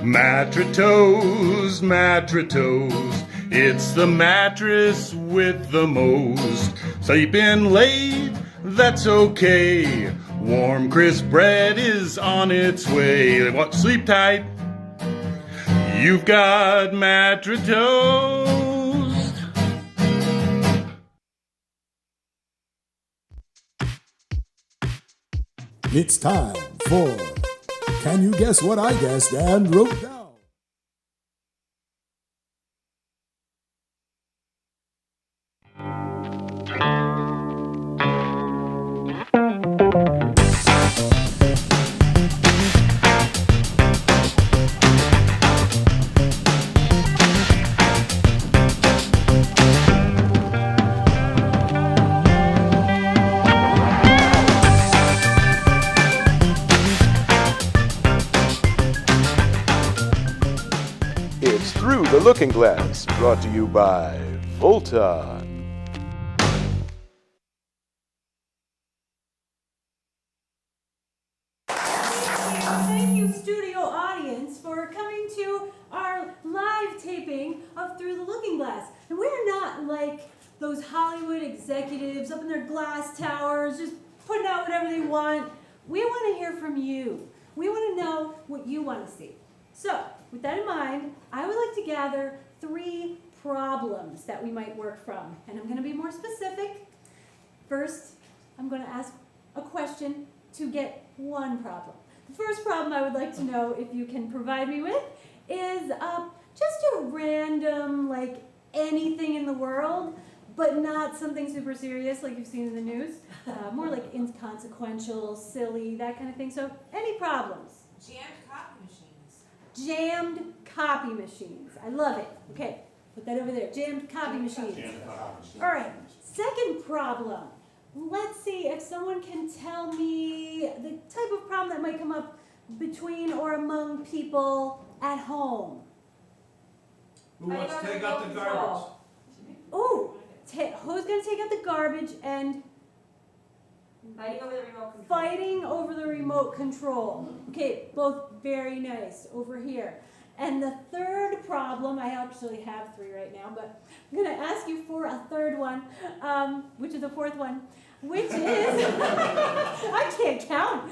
Mattress, mattress, it's the mattress with the most. Sleeping late, that's okay. Warm, crisp bread is on its way. What? Sleep tight. You've got Mattress Toast. It's time for Can You Guess What I Guessed and Wrote Down? It's Through the Looking Glass, brought to you by Volta. Thank you, studio audience, for coming to our live taping of Through the Looking Glass. And we're not like those Hollywood executives up in their glass towers, just putting out whatever they want. We want to hear from you. We want to know what you want to see. So, with that in mind, I would like to gather 3 problems that we might work from. And I'm going to be more specific. First, I'm going to ask a question to get 1 problem. The first problem I would like to know if you can provide me with is just a random, like, anything in the world, but not something super serious like you've seen in the news. More like inconsequential, silly, that kind of thing. So, any problems? Jammed copy machines. Jammed copy machines. I love it. Okay, put that over there. Jammed copy machines. All right, second problem. Let's see if someone can tell me the type of problem that might come up between or among people at home. Who wants to take out the garbage? Ooh, who's going to take out the garbage and Fighting over the remote control. fighting over the remote control. Okay, both very nice over here. And the third problem, I actually have 3 right now, but I'm going to ask you for a third one, which is the 4th one, which is, I can't count,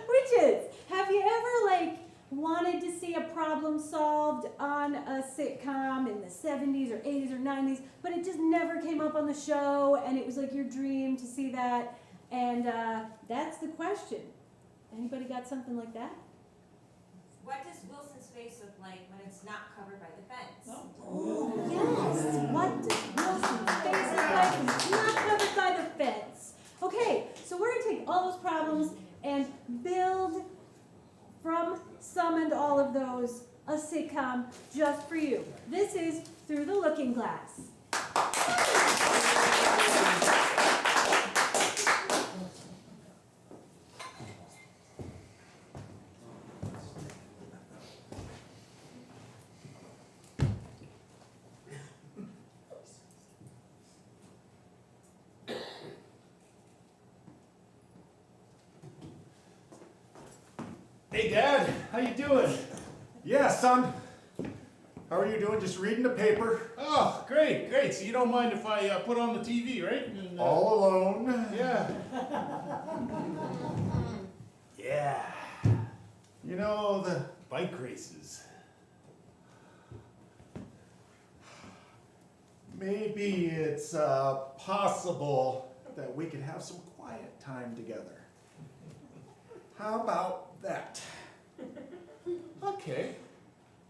which is, have you ever like wanted to see a problem solved on a sitcom in the 70s or 80s or 90s, but it just never came up on the show, and it was like your dream to see that, and that's the question. Anybody got something like that? What does Wilson's face look like when it's not covered by the fence? Oh, yes. What does Wilson's face look like when it's not covered by the fence? Okay, so we're going to take all those problems and build from some and all of those a sitcom just for you. This is Through the Looking Glass. Hey, Dad, how you doing? Yeah, son. How are you doing? Just reading the paper. Oh, great, great. So you don't mind if I put on the TV, right? And, All alone. Yeah. Yeah. You know, the bike races. Maybe it's possible that we could have some quiet time together. How about that? Okay.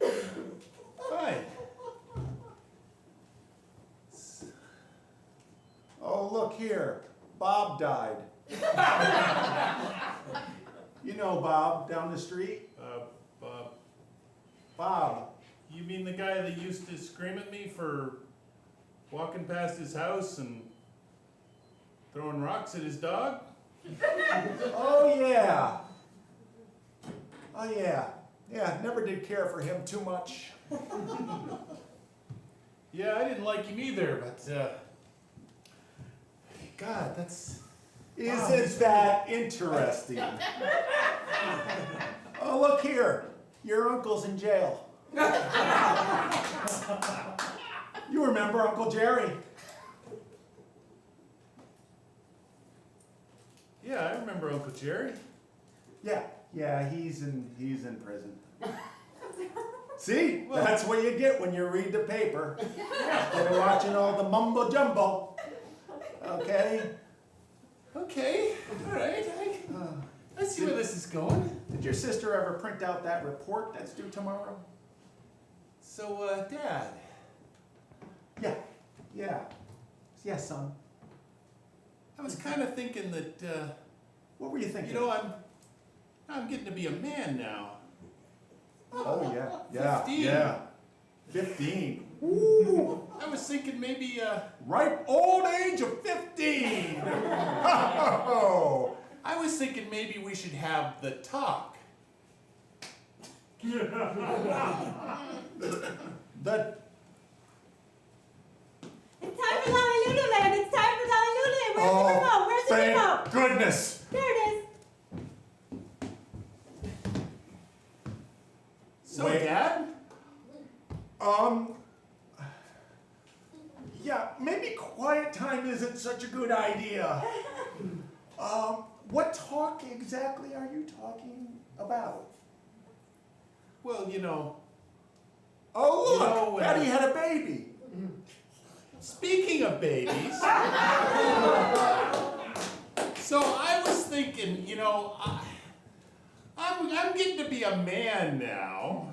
Fine. Oh, look here. Bob died. You know Bob down the street? Bob. Bob. You mean the guy that used to scream at me for walking past his house and throwing rocks at his dog? Oh, yeah. Oh, yeah. Yeah, never did care for him too much. Yeah, I didn't like him either, but, God, that's... Isn't that interesting? Oh, look here. Your uncle's in jail. You remember Uncle Jerry? Yeah, I remember Uncle Jerry. Yeah, he's in prison. See, that's what you get when you read the paper. Instead of watching all the mumbo jumbo. Okay? Okay, all right. I see where this is going. Did your sister ever print out that report that's due tomorrow? So, Dad. Yeah. Yes, son. I was kind of thinking that, What were you thinking? you know, I'm getting to be a man now. Oh, yeah. 15. Yeah. 15. Ooh, I was thinking maybe, Ripe old age of 15. Oh. I was thinking maybe we should have the talk. The It's time for Lolly Land. It's time for Lolly Land. Where's the remote? Where's the thank remote? goodness. There it is. So, Wait. Dad? Yeah, maybe quiet time isn't such a good idea. What talk exactly are you talking about? Well, you know... Oh, look! You know, Daddy had a baby. Speaking of babies... So I was thinking, you know, I'm getting to be a man now,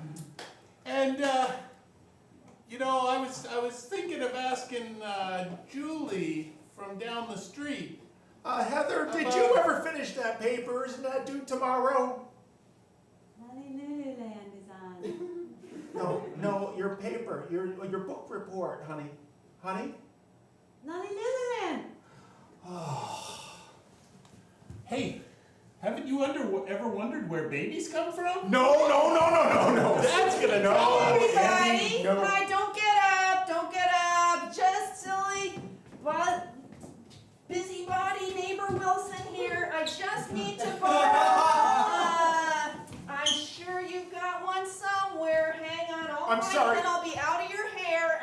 and you know, I was thinking of asking Julie from down the street. Heather, did you ever finish that paper? Isn't that due tomorrow? Lolly Land is on. No, your paper, your book report, honey. Honey? Lolly Land. Hey, haven't you ever wondered where babies come from? No. That's gonna Hey, everybody! No. Hi, don't get up! Just silly, busybody neighbor Wilson here. I just need to borrow. I'm sure you've got one somewhere. Hang on, I'm sorry. and I'll be out of your hair.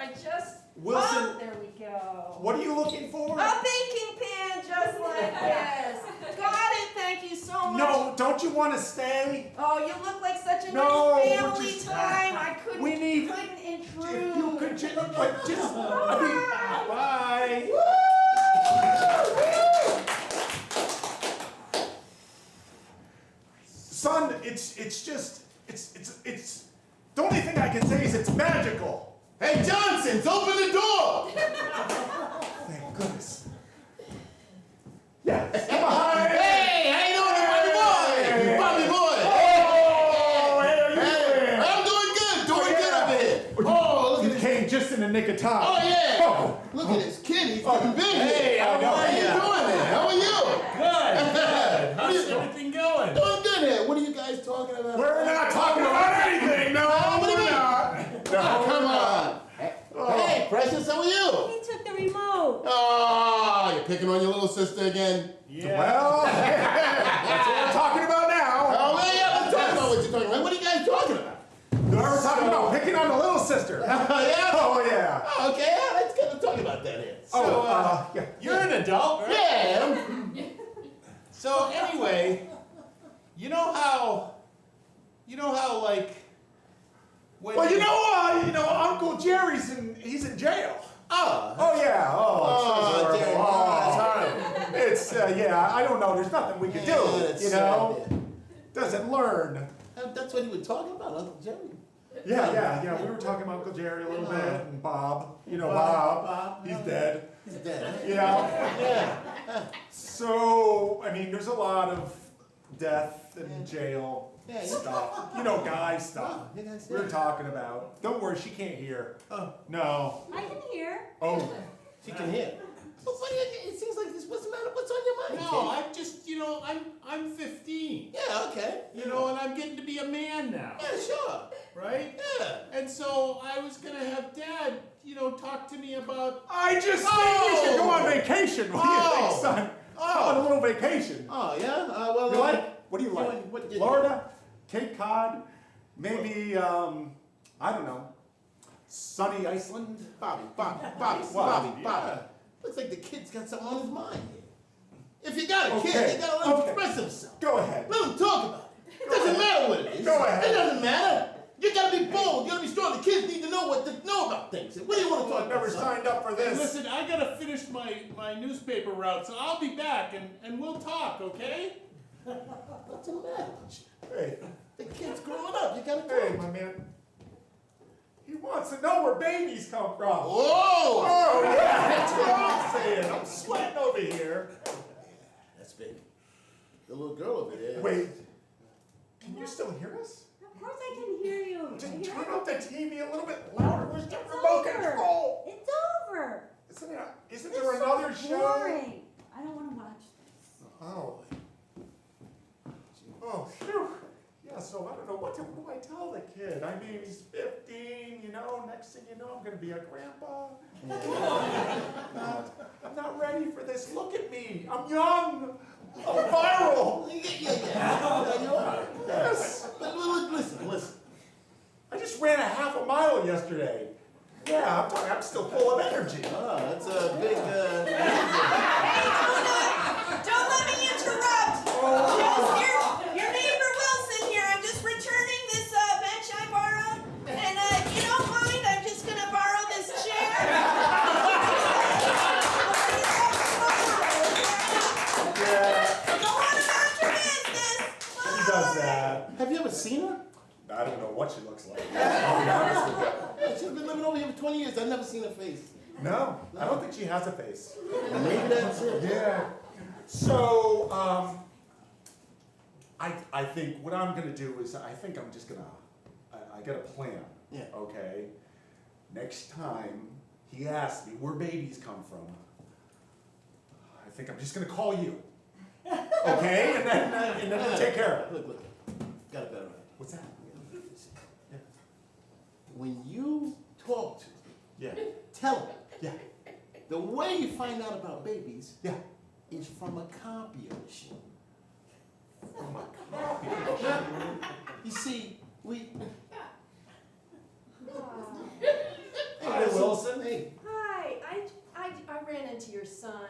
Wilson. Oh, there we go. What are you looking for? A baking pan, just like this. Got it. Thank you so much. No, don't you want to stay? Oh, you look like such a No, nice we're family just- time. I couldn't intrude. If you could just, bye. Son, it's the only thing I can say is it's magical. Hey, Johnsons, open the door! Thank goodness. Yes. Hi. Hey, how you doing, Bobby boy? Bobby boy! Hey, I'm doing good over here. Oh, look at this. Came just in the nick of time. Oh, yeah. Oh. Look at this kid, he's getting big. Hey, how how are you ya? doing there? How are you? Good. How's everything going? Doing good here. What are you guys talking about? We're not talking about anything. No, What do you we're mean? not. No, Come we're not. on. Hey, Precious, how are you? He took the remote. Oh, you're picking on your little sister again? Yeah. Well, that's what we're talking about now. Oh, yeah, let's talk about what you're talking about. What are you guys talking about? We're talking about picking on the little sister. Yeah? Oh, yeah. Oh, okay, yeah, let's get to talk about that here. So, Yeah. you're an adult, right? Yeah. So anyway, you know how like when Well, you know, Uncle Jerry's he's in jail. Oh, Oh, yeah. Oh, It's Jerry. horrible. That's horrible. It's, yeah, I don't know. There's nothing we can do, that's you sad, know? yeah. Doesn't learn. That's what he was talking about, Uncle Jerry. Yeah. We were talking about Uncle Jerry a little bit, and Bob. You know Bob. He's dead. He's dead. Yeah. Yeah. So, I mean, there's a lot of death and jail stuff. You know, guy stuff. We're talking about. Don't worry, she can't hear. No. I can hear. Oh. She can hear. But it seems like this. What's the matter? What's on your mind? No, I'm just, I'm 15. Yeah, okay. And I'm getting to be a man now. Yeah, sure. Right? Yeah. And so I was gonna have Dad, talk to me about. I just think we should go on vacation. What do you think, son? On a little vacation. Oh, yeah? Well, You like? What do you like? Florida? Cape Cod? Maybe, I don't know. Sunny Iceland? Bobby. Looks like the kid's got something on his mind here. If you got a kid, you gotta let him express himself. Go ahead. Let him talk about it. It doesn't matter what it is. Go ahead. It doesn't matter. You gotta be bold. You gotta be strong. The kids need to know what to know about things. What do you want to talk I've about? never signed up for this. Listen, I gotta finish my newspaper route, so I'll be back and we'll talk, okay? What's the matter? Hey. The kid's growing up. You gotta Hey, my man. He wants to know where babies come from. Whoa! Oh, yeah, that's what I'm saying. I'm sweating over here. That's big. The little girl over there. Wait, can you still hear us? Of course I can hear you. Just I hear turn you. up the TV a little bit louder. Where's the It's remote over. control? It's over. Isn't This there another show's show? boring. I don't want to watch this. Oh. Oh, phew. Yeah, so I don't know, what do I tell the kid? I mean, he's 15, next thing you know, I'm gonna be a grandpa. I'm not ready for this. Look at me. I'm young. I'm viral. Yeah, you are. Yes. But listen. I just ran a half a mile yesterday. Yeah, I'm still full of energy. Oh, that's a big, Don't let me interrupt. Just your neighbor Wilson here. I'm just returning this bench I borrowed, and if you don't mind, I'm just gonna borrow this chair. Go on about your business. He does that. Have you ever seen her? I don't know what she looks like. I'll be honest with you. She's been living over here for 20 years. I've never seen her face. No, I don't think she has a face. Maybe that's it. Yeah. So, I think what I'm gonna do is, I think I'm just gonna, I got a plan. Yeah. Okay? Next time he asks me where babies come from, I think I'm just gonna call you. Okay? And then we'll take care of it. Look. Got a better idea. What's that? Yeah. When you talk to her, Yeah. tell her. Yeah. The way you find out about babies Yeah. is from a copier machine. From a copy machine. You see, we... Hi, Wilson. Hey. Hi, I ran into your son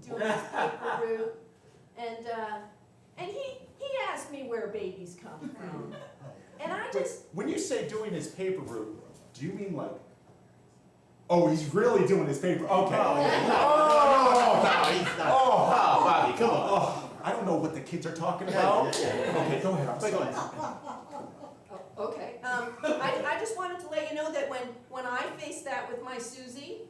doing his paper route, and he asked me where babies come from, and I just When you say doing his paper route, do you mean like, oh, he's really doing his paper, okay. No, he's not. Oh, Bobby, come on. Oh, I don't know what the kids are talking about. Yeah. Okay, go ahead, I'm sorry. okay. I just wanted to let you know that when I faced that with my Susie,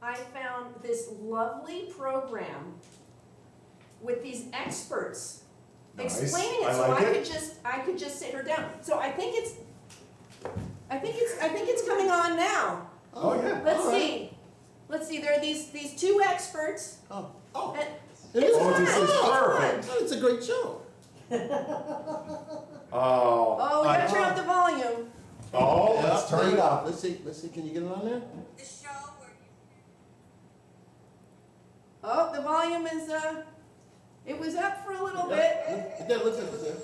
I found this lovely program with these experts Nice. explaining it, I so like I could just sit her down. So I think it's coming on now. Oh, yeah. Let's see. There are these two experts. Oh. And This is perfect. It's a great show. Oh, we gotta turn up the volume. Oh, let's turn it up. Let's see. Can you get it on there? Oh, the volume is it was up for a little bit. Listen.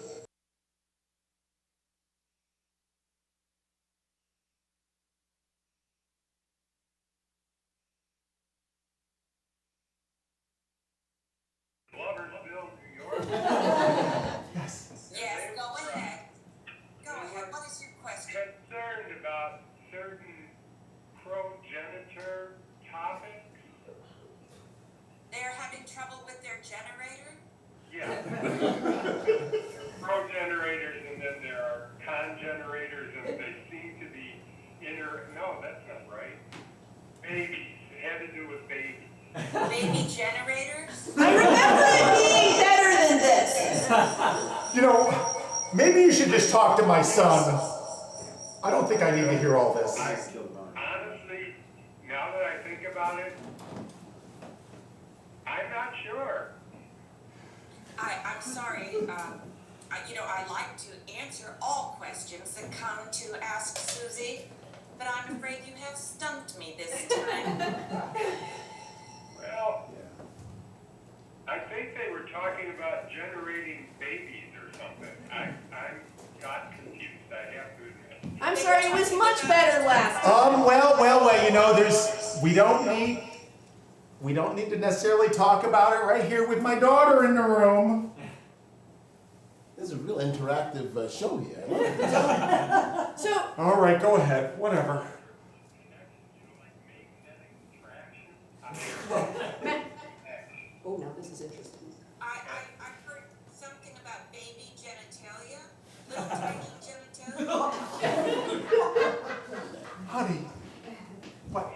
Gloversville, New York. Yes. Yes, go ahead. Go ahead. What is your question? Concerned about certain progenitor topics? They're having trouble with their generator? Yeah. Progenerators, and then there are congenerators, and they seem to be no, that's not right. Babies. It had to do with babies. Baby generators? I remember it being better than this. You know, maybe you should just talk to my son. I don't think I need to hear all this. Honestly, now that I think about it, I'm not sure. I'm sorry. I like to answer all questions that come to Ask Susie, but I'm afraid you have stumped me this time. Well, I think they were talking about generating babies or something. I got confused, I have to admit. I'm sorry, it was much better last time. Well, you know, we don't need to necessarily talk about it right here with my daughter in the room. This is a real interactive show here. So. All right, go ahead, whatever. Oh, now this is interesting. I've heard something about baby genitalia, little tiny genitalia. Honey, what?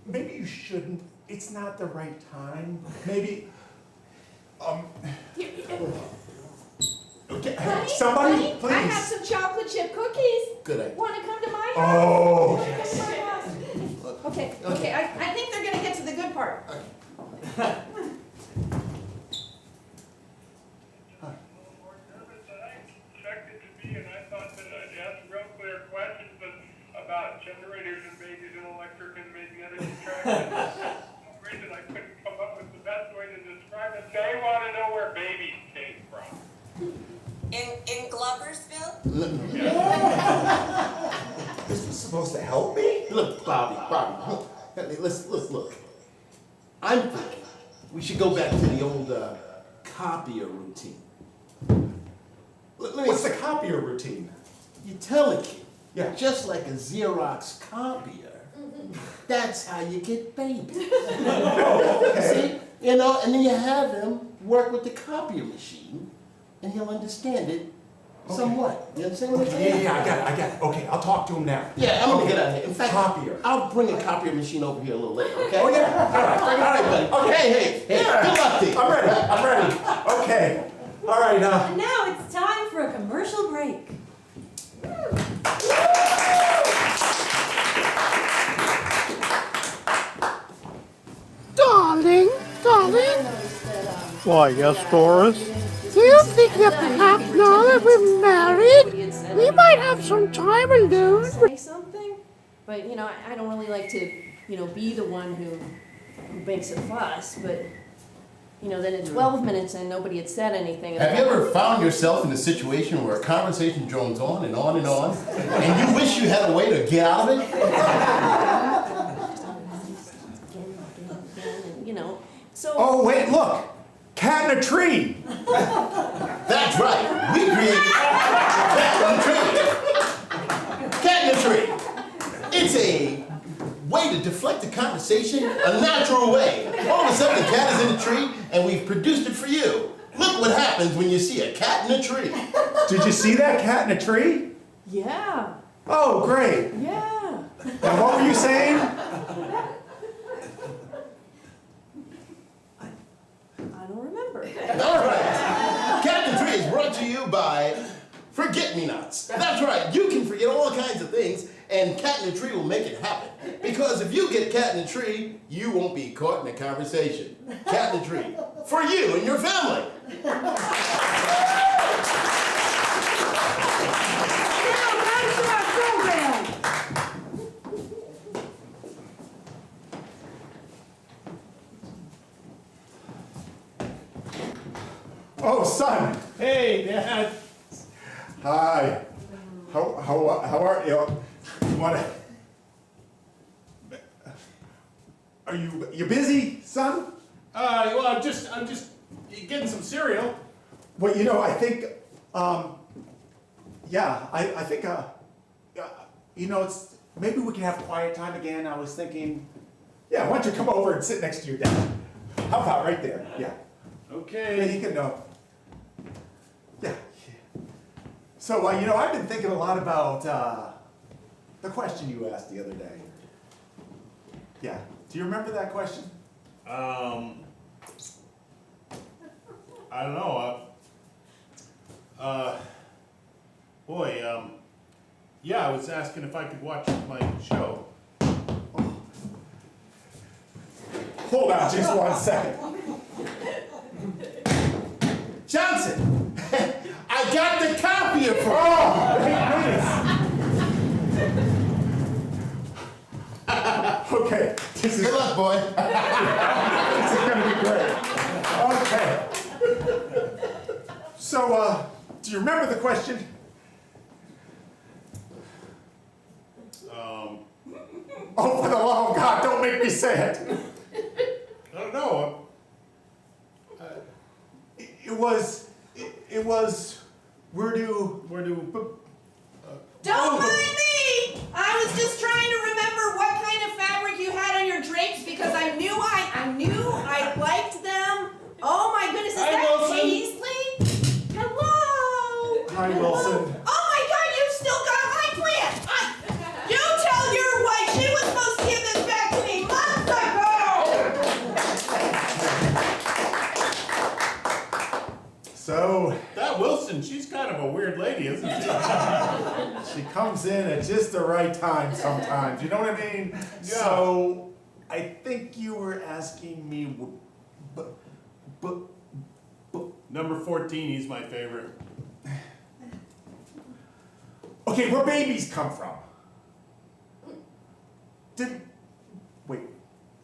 Maybe you shouldn't. It's not the right time. Maybe, okay, Honey, somebody, honey, please. I have some chocolate chip cookies. Good idea. Want to come to my house? Oh, Wanna come yes. to my house? Okay, I think they're gonna get to the good part. About generators and babies and electric and magnetic attraction. For some reason I couldn't come up with the best way to describe it. They want to know where babies came from. In Gloversville? This was supposed to help me? Look, Bobby, look. I'm thinking we should go back to the old copier routine. What's the copier routine? You tell a kid, yeah, just like a Xerox copier, that's how you get babies. Oh, okay. See, and then you have him work with the copier machine, and he'll understand it somewhat. You understand what I'm saying? Yeah, I got it. Okay, I'll talk to him now. Yeah, I'm gonna get out of here. In fact, copier. I'll bring a copier machine over here a little later, okay? Oh, yeah. All right, buddy. Okay. Hey, Yeah. good luck to you. I'm ready. Okay. All right, And now it's time for a commercial break. Darling. Why, yes, Doris? Do you think that perhaps now that we're married, we might have some time alone? Say something, but I don't really like to, be the one who makes a fuss, but then at 12 minutes in, nobody had said anything. Have you ever found yourself in a situation where a conversation drones on and on and on, and you wish you had a way to get out of it? So. Oh, wait, look. Cat in a tree. That's right. We created Cat in a Tree. It's a way to deflect the conversation, a natural way. All of a sudden, the cat is in a tree, and we've produced it for you. Look what happens when you see a cat in a tree. Did you see that cat in a tree? Yeah. Oh, great. Yeah. Now, what were you saying? I don't remember. All right. Cat in a Tree is brought to you by Forget-Me-Nots. That's right. You can forget all kinds of things, and Cat in a Tree will make it happen. Because if you get Cat in a Tree, you won't be caught in a conversation. Cat in a Tree. For you and your family. Now, back to our program. Oh, son. Hey, Dad. Hi. How are you? Are you busy, son? Well, I'm just getting some cereal. Well, I think, I think, it's maybe we can have quiet time again. I was thinking, yeah, why don't you come over and sit next to your dad? How about right there? Yeah. Okay. Yeah, you can yeah. So, I've been thinking a lot about the question you asked the other day. Yeah. Do you remember that question? I don't know. Yeah, I was asking if I could watch my show. Hold on just 1 second. Johnson! I got the copy of it. Okay. Good luck, boy. This is gonna be great. Okay. So, do you remember the question? Oh, for the love of God, don't make me say it. I don't know. It was, where do... Don't mind me! I was just trying to remember what kind of fabric you had on your drapes because I knew I liked them. Oh my goodness, is that Paisley? Hello! Hi, Wilson. Oh my God, you've still got my plant! You tell your wife she was supposed to give this back to me months ago! So... That Wilson, she's kind of a weird lady, isn't she? She comes in at just the right time sometimes, you know what I mean? Yeah. So, I think you were asking me, Number 14, he's my favorite. okay, where babies come from? Wait,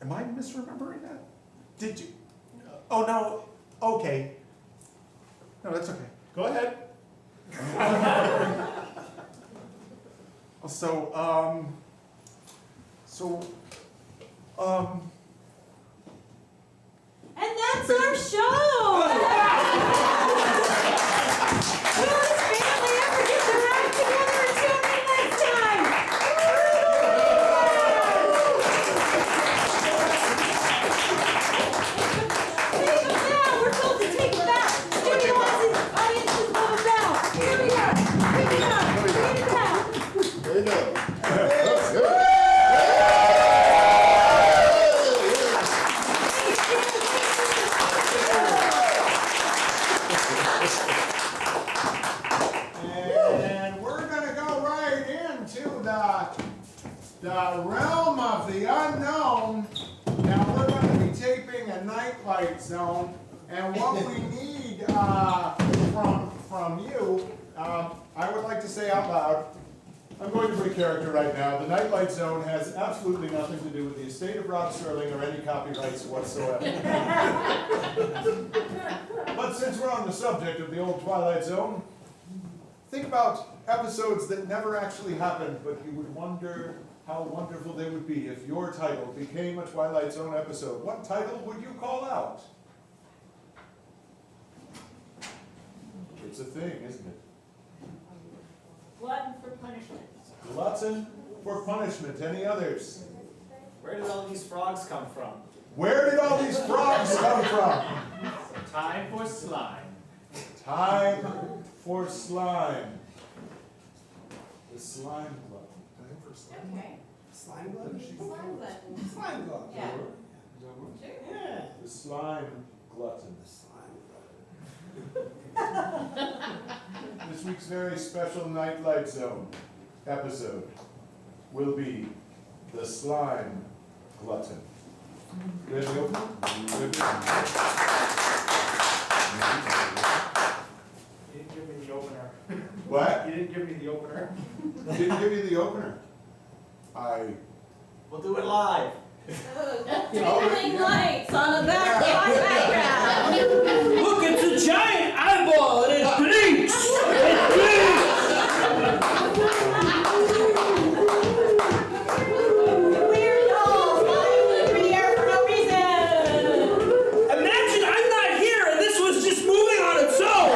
am I misremembering that? Did you? Oh, no, okay. No, that's okay. Go ahead. And that's our show! Will this family ever get their act together and tune in next time? Take a bow! We're told to take a bow! Studio audiences love a bow! Here we go! Pick it up! Take a bow! There you go. And we're gonna go right into the realm of the unknown. Now we're gonna be taping a nightlight zone, and what we need from you, I would like to say out loud. I'm going to break character right now. The Nightlight Zone has absolutely nothing to do with the estate of Rod Sterling or any copyrights whatsoever. But since we're on the subject of the old Twilight Zone, think about episodes that never actually happened, but you would wonder how wonderful they would be if your title became a Twilight Zone episode. What title would you call out? It's a thing, isn't it? Glutton for punishment. Glutton for punishment. Any others? Where did all these frogs come from? Where did all these frogs come from? Time for slime. Time for slime. The slime glutton. Time for slime. Okay. Slime glutton? Slime glutton. Slime glutton. Yeah. Sure. Yeah. The slime glutton. The slime glutton. This week's very special Nightlight Zone episode will be the slime glutton. Ready to open? You didn't give me the opener. What? You didn't give me the opener. Didn't give you the opener. We'll do it live. Twinkling lights on the background. Look, it's a giant eyeball and it blinks! It blinks! Weird dolls flying through the air for no reason. Imagine I'm not here and this was just moving on its own!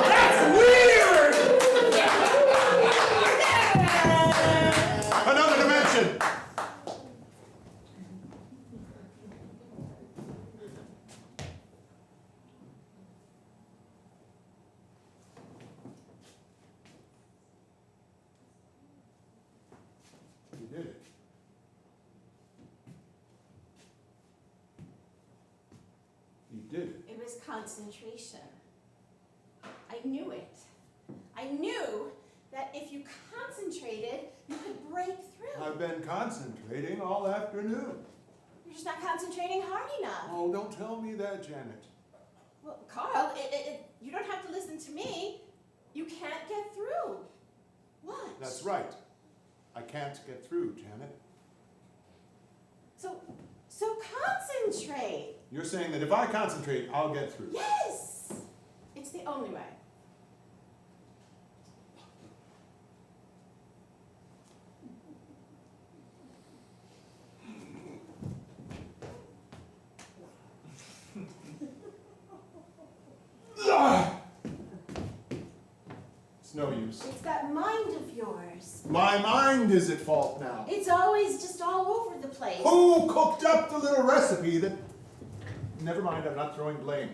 That's weird! Another dimension! was concentration. I knew it. I knew that if you concentrated, you could break through. I've been concentrating all afternoon. You're just not concentrating hard enough. Oh, don't tell me that, Janet. Well, Carl, you don't have to listen to me. You can't get through. What? That's right. I can't get through, Janet. So concentrate. You're saying that if I concentrate, I'll get through. Yes! It's the only way. It's no use. It's that mind of yours. My mind is at fault now. It's always just all over the place. Who cooked up the little recipe that... Never mind, I'm not throwing blame.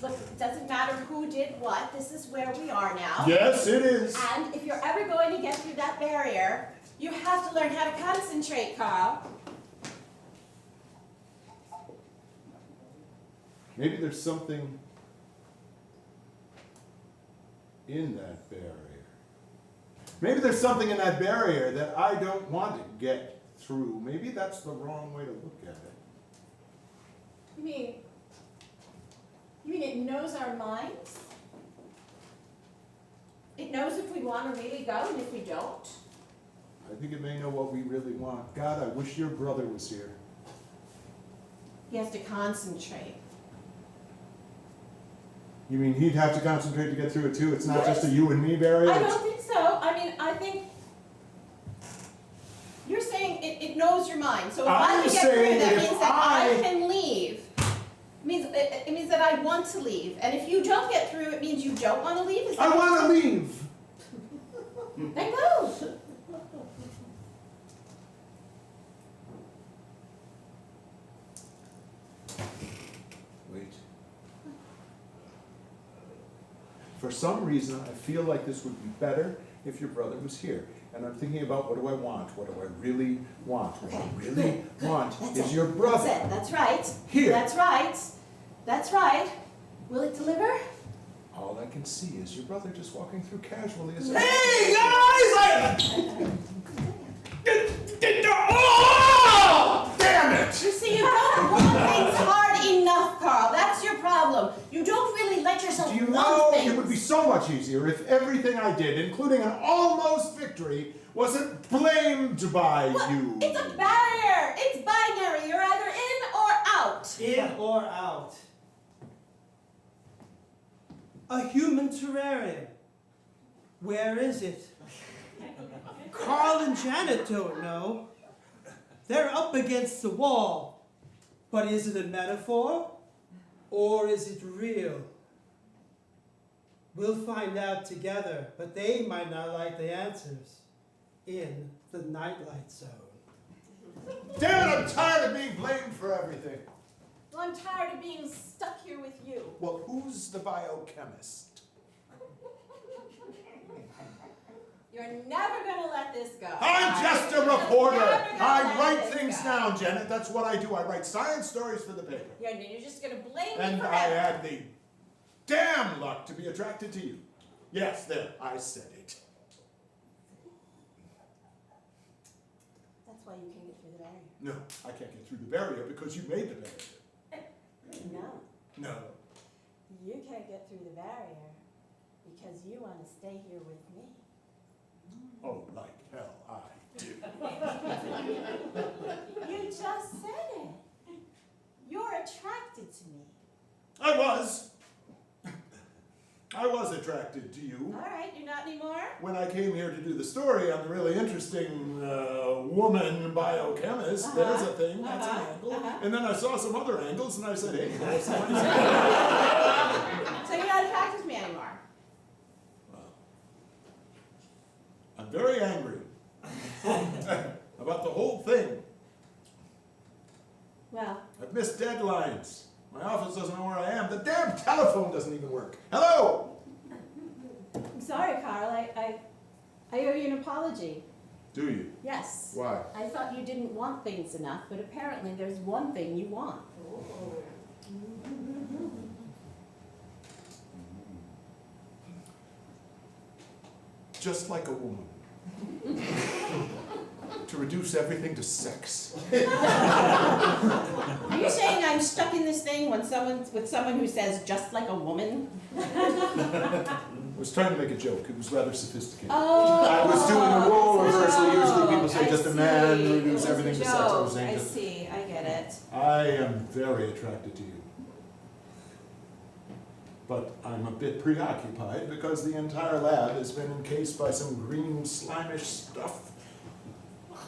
Look, it doesn't matter who did what. This is where we are now. Yes, it is. And if you're ever going to get through that barrier, you have to learn how to concentrate, Carl. Maybe there's something in that barrier. Maybe there's something in that barrier that I don't want to get through. Maybe that's the wrong way to look at it. You mean it knows our minds? It knows if we want to really go and if we don't? I think it may know what we really want. God, I wish your brother was here. He has to concentrate. You mean he'd have to concentrate to get through it too? It's not Yes. just a you and me barrier? I don't think so. I mean, I think you're saying it knows your mind. So if I can get through, that means that I can leave. It means that I want to leave. And if you don't get through, it means you don't want to leave? Is that I want to leave! Then go. Wait. For some reason, I feel like this would be better if your brother was here. And I'm thinking about, what do I want? What do I really want? What I really want is your brother. That's it. That's right. Here. That's right. That's right. Will it deliver? All I can see is your brother just walking through casually as Hey guys! Oh! Damn it! You see, you don't want things hard enough, Carl. That's your problem. You don't really let yourself Do you want know things. it would be so much easier if everything I did, including an almost victory, wasn't blamed by you? It's a barrier. It's binary. You're either in or out. In or out. A human terrarium. Where is it? Carl and Janet don't know. They're up against the wall. But is it a metaphor? Or is it real? We'll find out together, but they might not like the answers. In the Nightlight Zone. Damn it, I'm tired of being blamed for everything. Well, I'm tired of being stuck here with you. Well, who's the biochemist? You're never going to let this go. I'm just a You're reporter. never gonna I let write this things go. down, Janet. That's what I do. I write science stories for the paper. You're just going to blame me And forever. I had the damn luck to be attracted to you. Yes, there, I said it. That's why you can't get through the barrier. No, I can't get through the barrier because you made the barrier. No. No. You can't get through the barrier because you want to stay here with me. Oh, like hell I do. You just said it. You're attracted to me. I was. I was attracted to you. All right, you're not anymore? When I came here to do the story on the really interesting woman biochemist, there's a thing, that's an angle. And then I saw some other angles and I said, hey, there's somebody's So you're not attracted to me anymore? I'm very angry about the whole thing. Well, I've missed deadlines. My office doesn't know where I am. The damn telephone doesn't even work. Hello? I'm sorry, Carl. I owe you an apology. Do you? Yes. Why? I thought you didn't want things enough, but apparently there's one thing you want. just like a woman. To reduce everything to sex. Are you saying I'm stuck in this thing with someone who says just like a woman? I was trying to make a joke. It was rather sophisticated. Oh. I was doing a role reversal. Usually people say I just a see. man It reduce was a everything to sex. I was saying I just, see, I get it. I am very attracted to you. But I'm a bit preoccupied because the entire lab has been encased by some green slimish stuff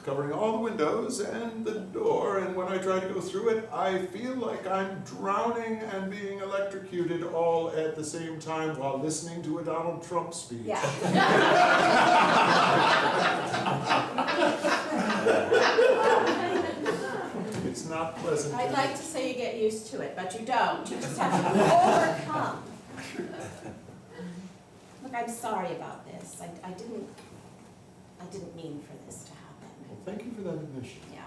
covering all the windows and the door, and when I try to go through it, I feel like I'm drowning and being electrocuted all at the same time while listening to a Donald Trump speech. Yeah. It's not pleasant. I'd like to say you get used to it, but you don't. You just have to overcome. Look, I'm sorry about this. I didn't mean for this to happen. Well, thank you for that admission. Yeah.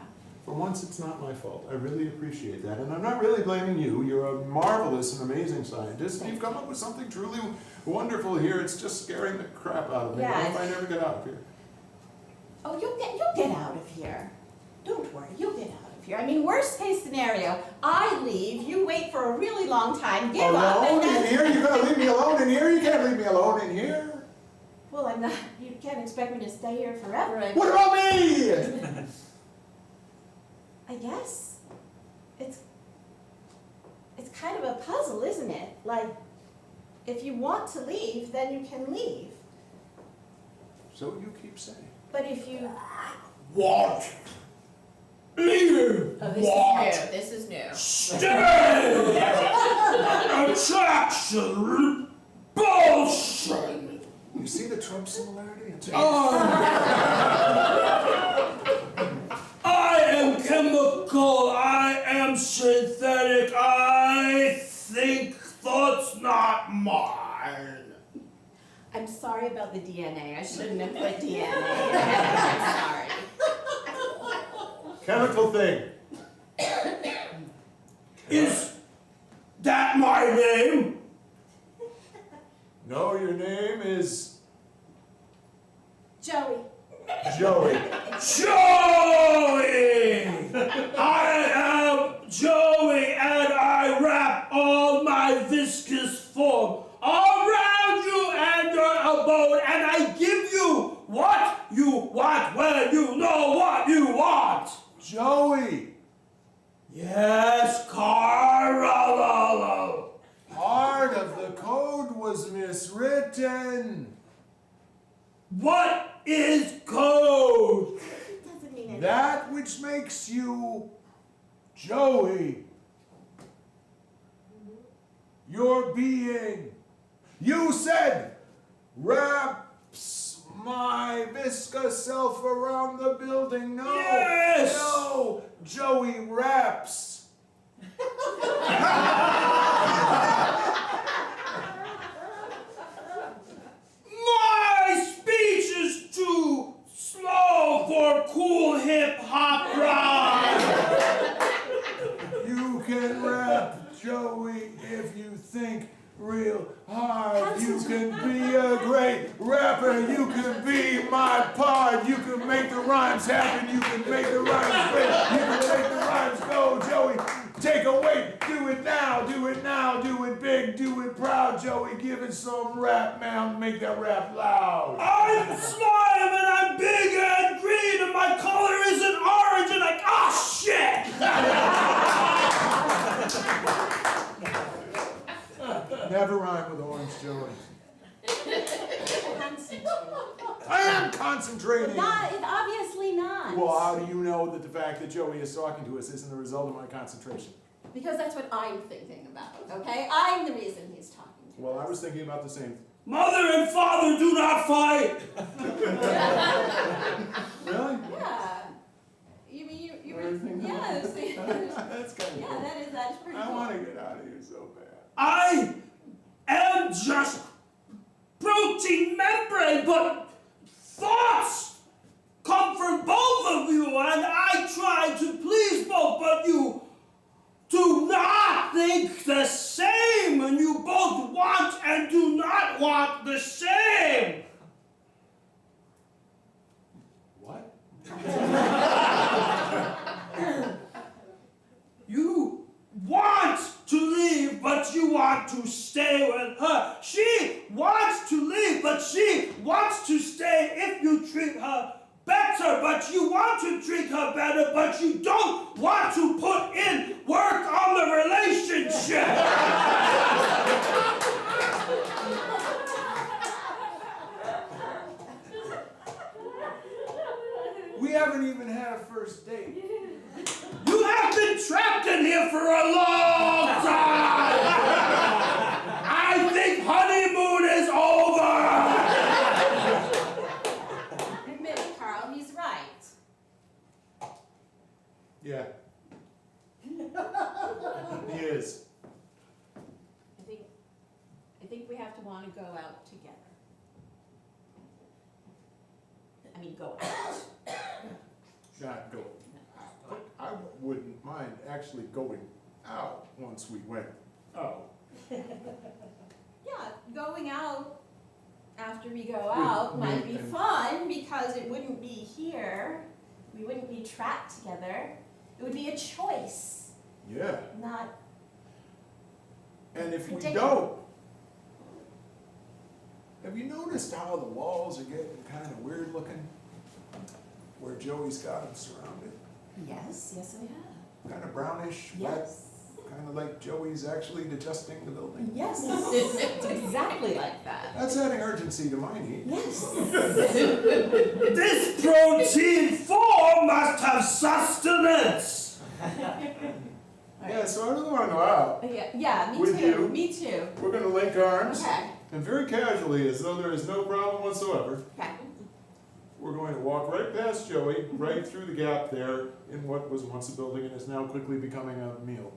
For once, it's not my fault. I really appreciate that. And I'm not really blaming you. You're a marvelous and amazing scientist. And you've come up with something truly wonderful here. It's just scaring the crap out of me. Yeah. What if I never get out of here? Oh, you'll get out of here. Don't worry, you'll get out of here. I mean, worst case scenario, I leave, you wait for a really long time, give up, and Alone then... in here? You're gonna leave me alone in here? You can't leave me alone in here. Well, I'm not, you can't expect me to stay here forever. What about me? I guess. It's kind of a puzzle, isn't it? Like, if you want to leave, then you can leave. So you keep saying. But if you... What? Leave! Oh, this is new. Stay! Attraction! Bullshit! You see the Trump similarity? I am chemical, I am synthetic, I think thoughts not mine. I'm sorry about the DNA. I shouldn't have put DNA. I'm sorry. Chemical thing. Is that my name? No, your name is Joey. Joey. Joey! I am Joey and I wrap all my viscous form around you and your abode and I give you what you want when you know what you want. Joey. Yes, Carl. Part of the code was miswritten. What is code? Doesn't mean anything. That which makes you Joey. Your being. You said, wraps my viscous self around the building. No. Yes. No. Joey wraps. My speech is too slow for cool hip-hop rock! You can rap, Joey, if you think real hard. You can be a great rapper. You can be my part. You can make the rhymes happen. You can make the rhymes fit. You can make the rhymes go, Joey. Take a weight. Do it now. Do it now. Do it big. Do it proud, Joey. Give it some rap, man. Make that rap loud. I'm slime and I'm big and green and my color isn't orange and like, ah, shit! Never rhyme with orange, Joey. Concentrate. I am concentrating. Obviously not. Well, how do you know that the fact that Joey is talking to us isn't the result of my concentration? Because that's what I'm thinking about, okay? I'm the reason he's talking to Well, I was thinking about the same thing. Mother and father do not fight! Really? Yeah. You mean you were... Everything Yes. That's kind of Yeah, cool. that's pretty I cool. want to get out of here so bad. I am just protein membrane, but thoughts come from both of you, and I try to please both, but you do not think the same, and you both want and do not want the same. to stay with her. She wants to leave, but she wants to stay if you treat her better. But you want to treat her better, but you don't want to put in work on the relationship. We haven't even had a first date. You have been trapped in here for a long time! I think honeymoon is over! Admit it, Carl, he's right. Yeah. He is. I think we have to want to go out together. I mean, go out. Not go. I wouldn't mind actually going out once we went out. Yeah, going out after we go out might be fun because it wouldn't be here. We wouldn't be trapped together. It would be a choice. Yeah. Not. And if we Ridiculous. don't, have you noticed how the walls are getting kind of weird looking? Where Joey's got them surrounded? Yes, I have. Kind of brownish, wet, kind of like Joey's actually digesting the building. Yes, it's exactly like that. That's adding urgency to my need. Yes. This protein form must have sustenance! Yeah, so I really want to go out. Yeah, me With too. you. Me too. We're going to link arms. Okay. And very casually, as though there is no problem whatsoever, Okay. we're going to walk right past Joey, right through the gap there in what was once a building and is now quickly becoming a meal.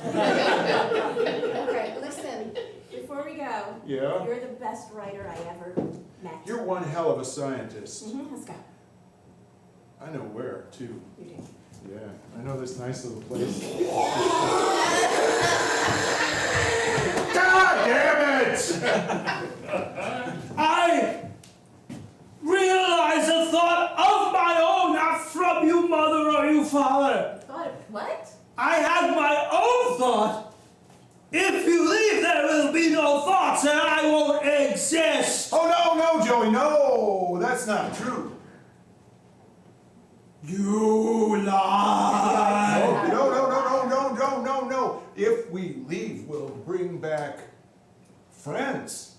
Okay, listen, before we go, Yeah? you're the best writer I ever met. You're one hell of a scientist. Let's go. I know where, too. You do. Yeah, I know this nice little place. God damn it! I realize a thought of my own, not from you, mother, or you, father. Thought of what? I have my own thought. If you leave, there will be no thoughts, and I won't exist. Oh, no, Joey, no! That's not true. You lie. No. If we leave, we'll bring back friends.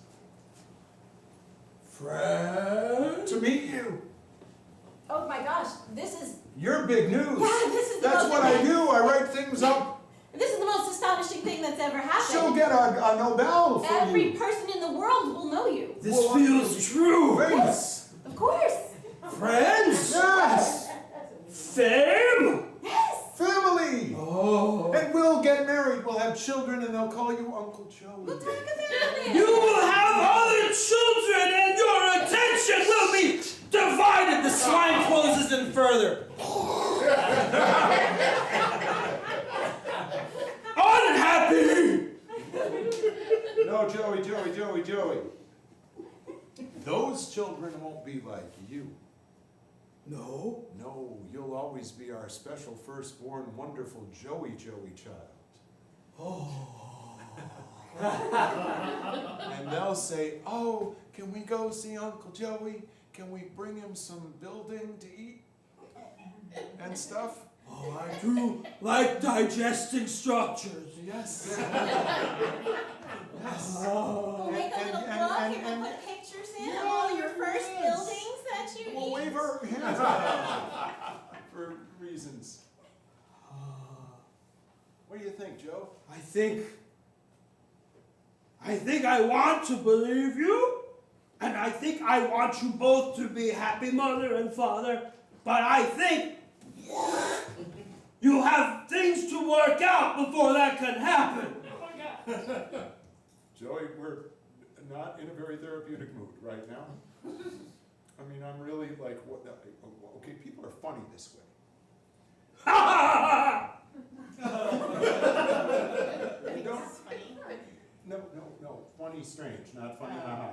Friends? To meet you. Oh my gosh, this is. You're big news. Yeah, this is the That's most what I do. I write things up. This is the most astonishing thing that's ever happened. She'll get a Nobel for Every you. person in the world will know you. This feels true. Famous. Of course. Friends? Yes. Fame? Yes. Family. Oh. And we'll get married. We'll have children, and they'll call you Uncle Joey. We'll talk about it. You will have other children, and your attention will be divided. The slime closes in further. Unhappy. No, Joey. Those children won't be like you. No. No, you'll always be our special firstborn, wonderful Joey child. Oh. And they'll say, oh, can we go see Uncle Joey? Can we bring him some building to eat? And stuff? Oh, I do like digesting structures. Yes. We'll make a little book and we'll put pictures in of all your first buildings that you We'll eat. wave our hands for reasons. What do you think, Joe? I think I want to believe you, and I think I want you both to be happy, mother and father, but I think you have things to work out before that can happen. Joey, we're not in a very therapeutic mood right now. I mean, I'm really like, what? Okay, people are funny this way. No, funny, strange, not funny, haha.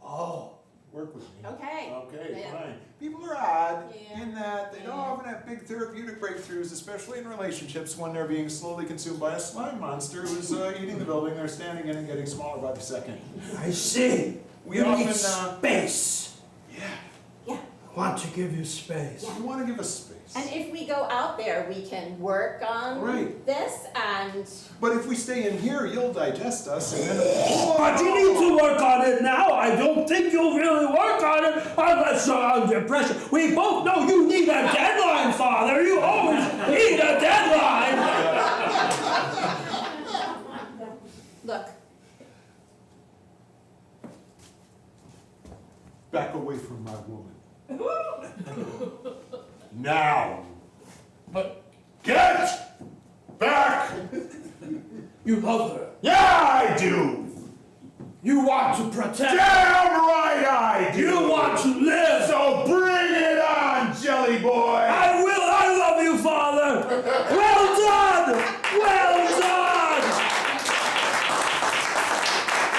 Oh, work with me. Okay. Okay, Yeah. fine. People are odd Yeah. in that they don't often have big therapeutic breakthroughs, especially in relationships when they're being slowly consumed by a slime monster who's eating the building they're standing in and getting smaller by the second. I see. We You often, need space. Yeah. Yeah. I want to give you space. You want to give us space. And if we go out there, we can work on Right. this and... But if we stay in here, you'll digest us and then... But you need to work on it now. I don't think you'll really work on it unless you're under pressure. We both know you need a deadline, Father. You always need a deadline. Look. Back away from my woman. Now. But get back! You love her. Yeah, I do! You want to protect her. Damn right I do! You want to live. So bring it on, Jelly Boy! I will. I love you, Father. Well done. Well done.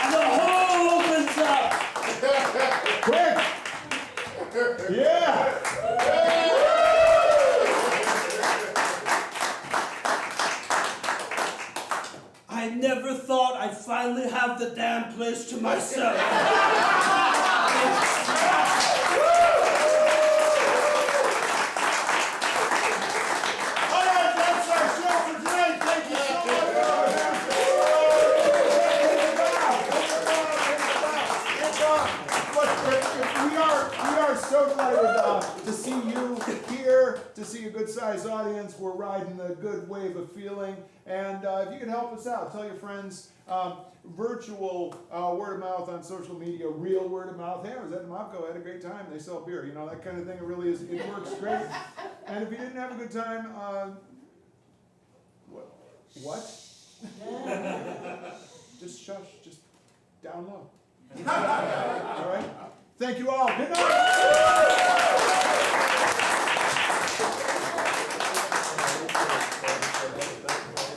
And the hole opens up. Quick! Yeah! I never thought I'd finally have the damn place to myself. All right, that's our show for tonight. Thank you so much. We are so delighted to see you here, to see a good-sized audience. We're riding a good wave of feeling. And if you can help us out, tell your friends. Virtual word of mouth on social media, real word of mouth. Hey, I was at Mopco, I had a great time. They sell beer, you know, that kind of thing. It really is, it works great. And if you didn't have a good time, what? Just shush, just down low. All right? Thank you all. Good night.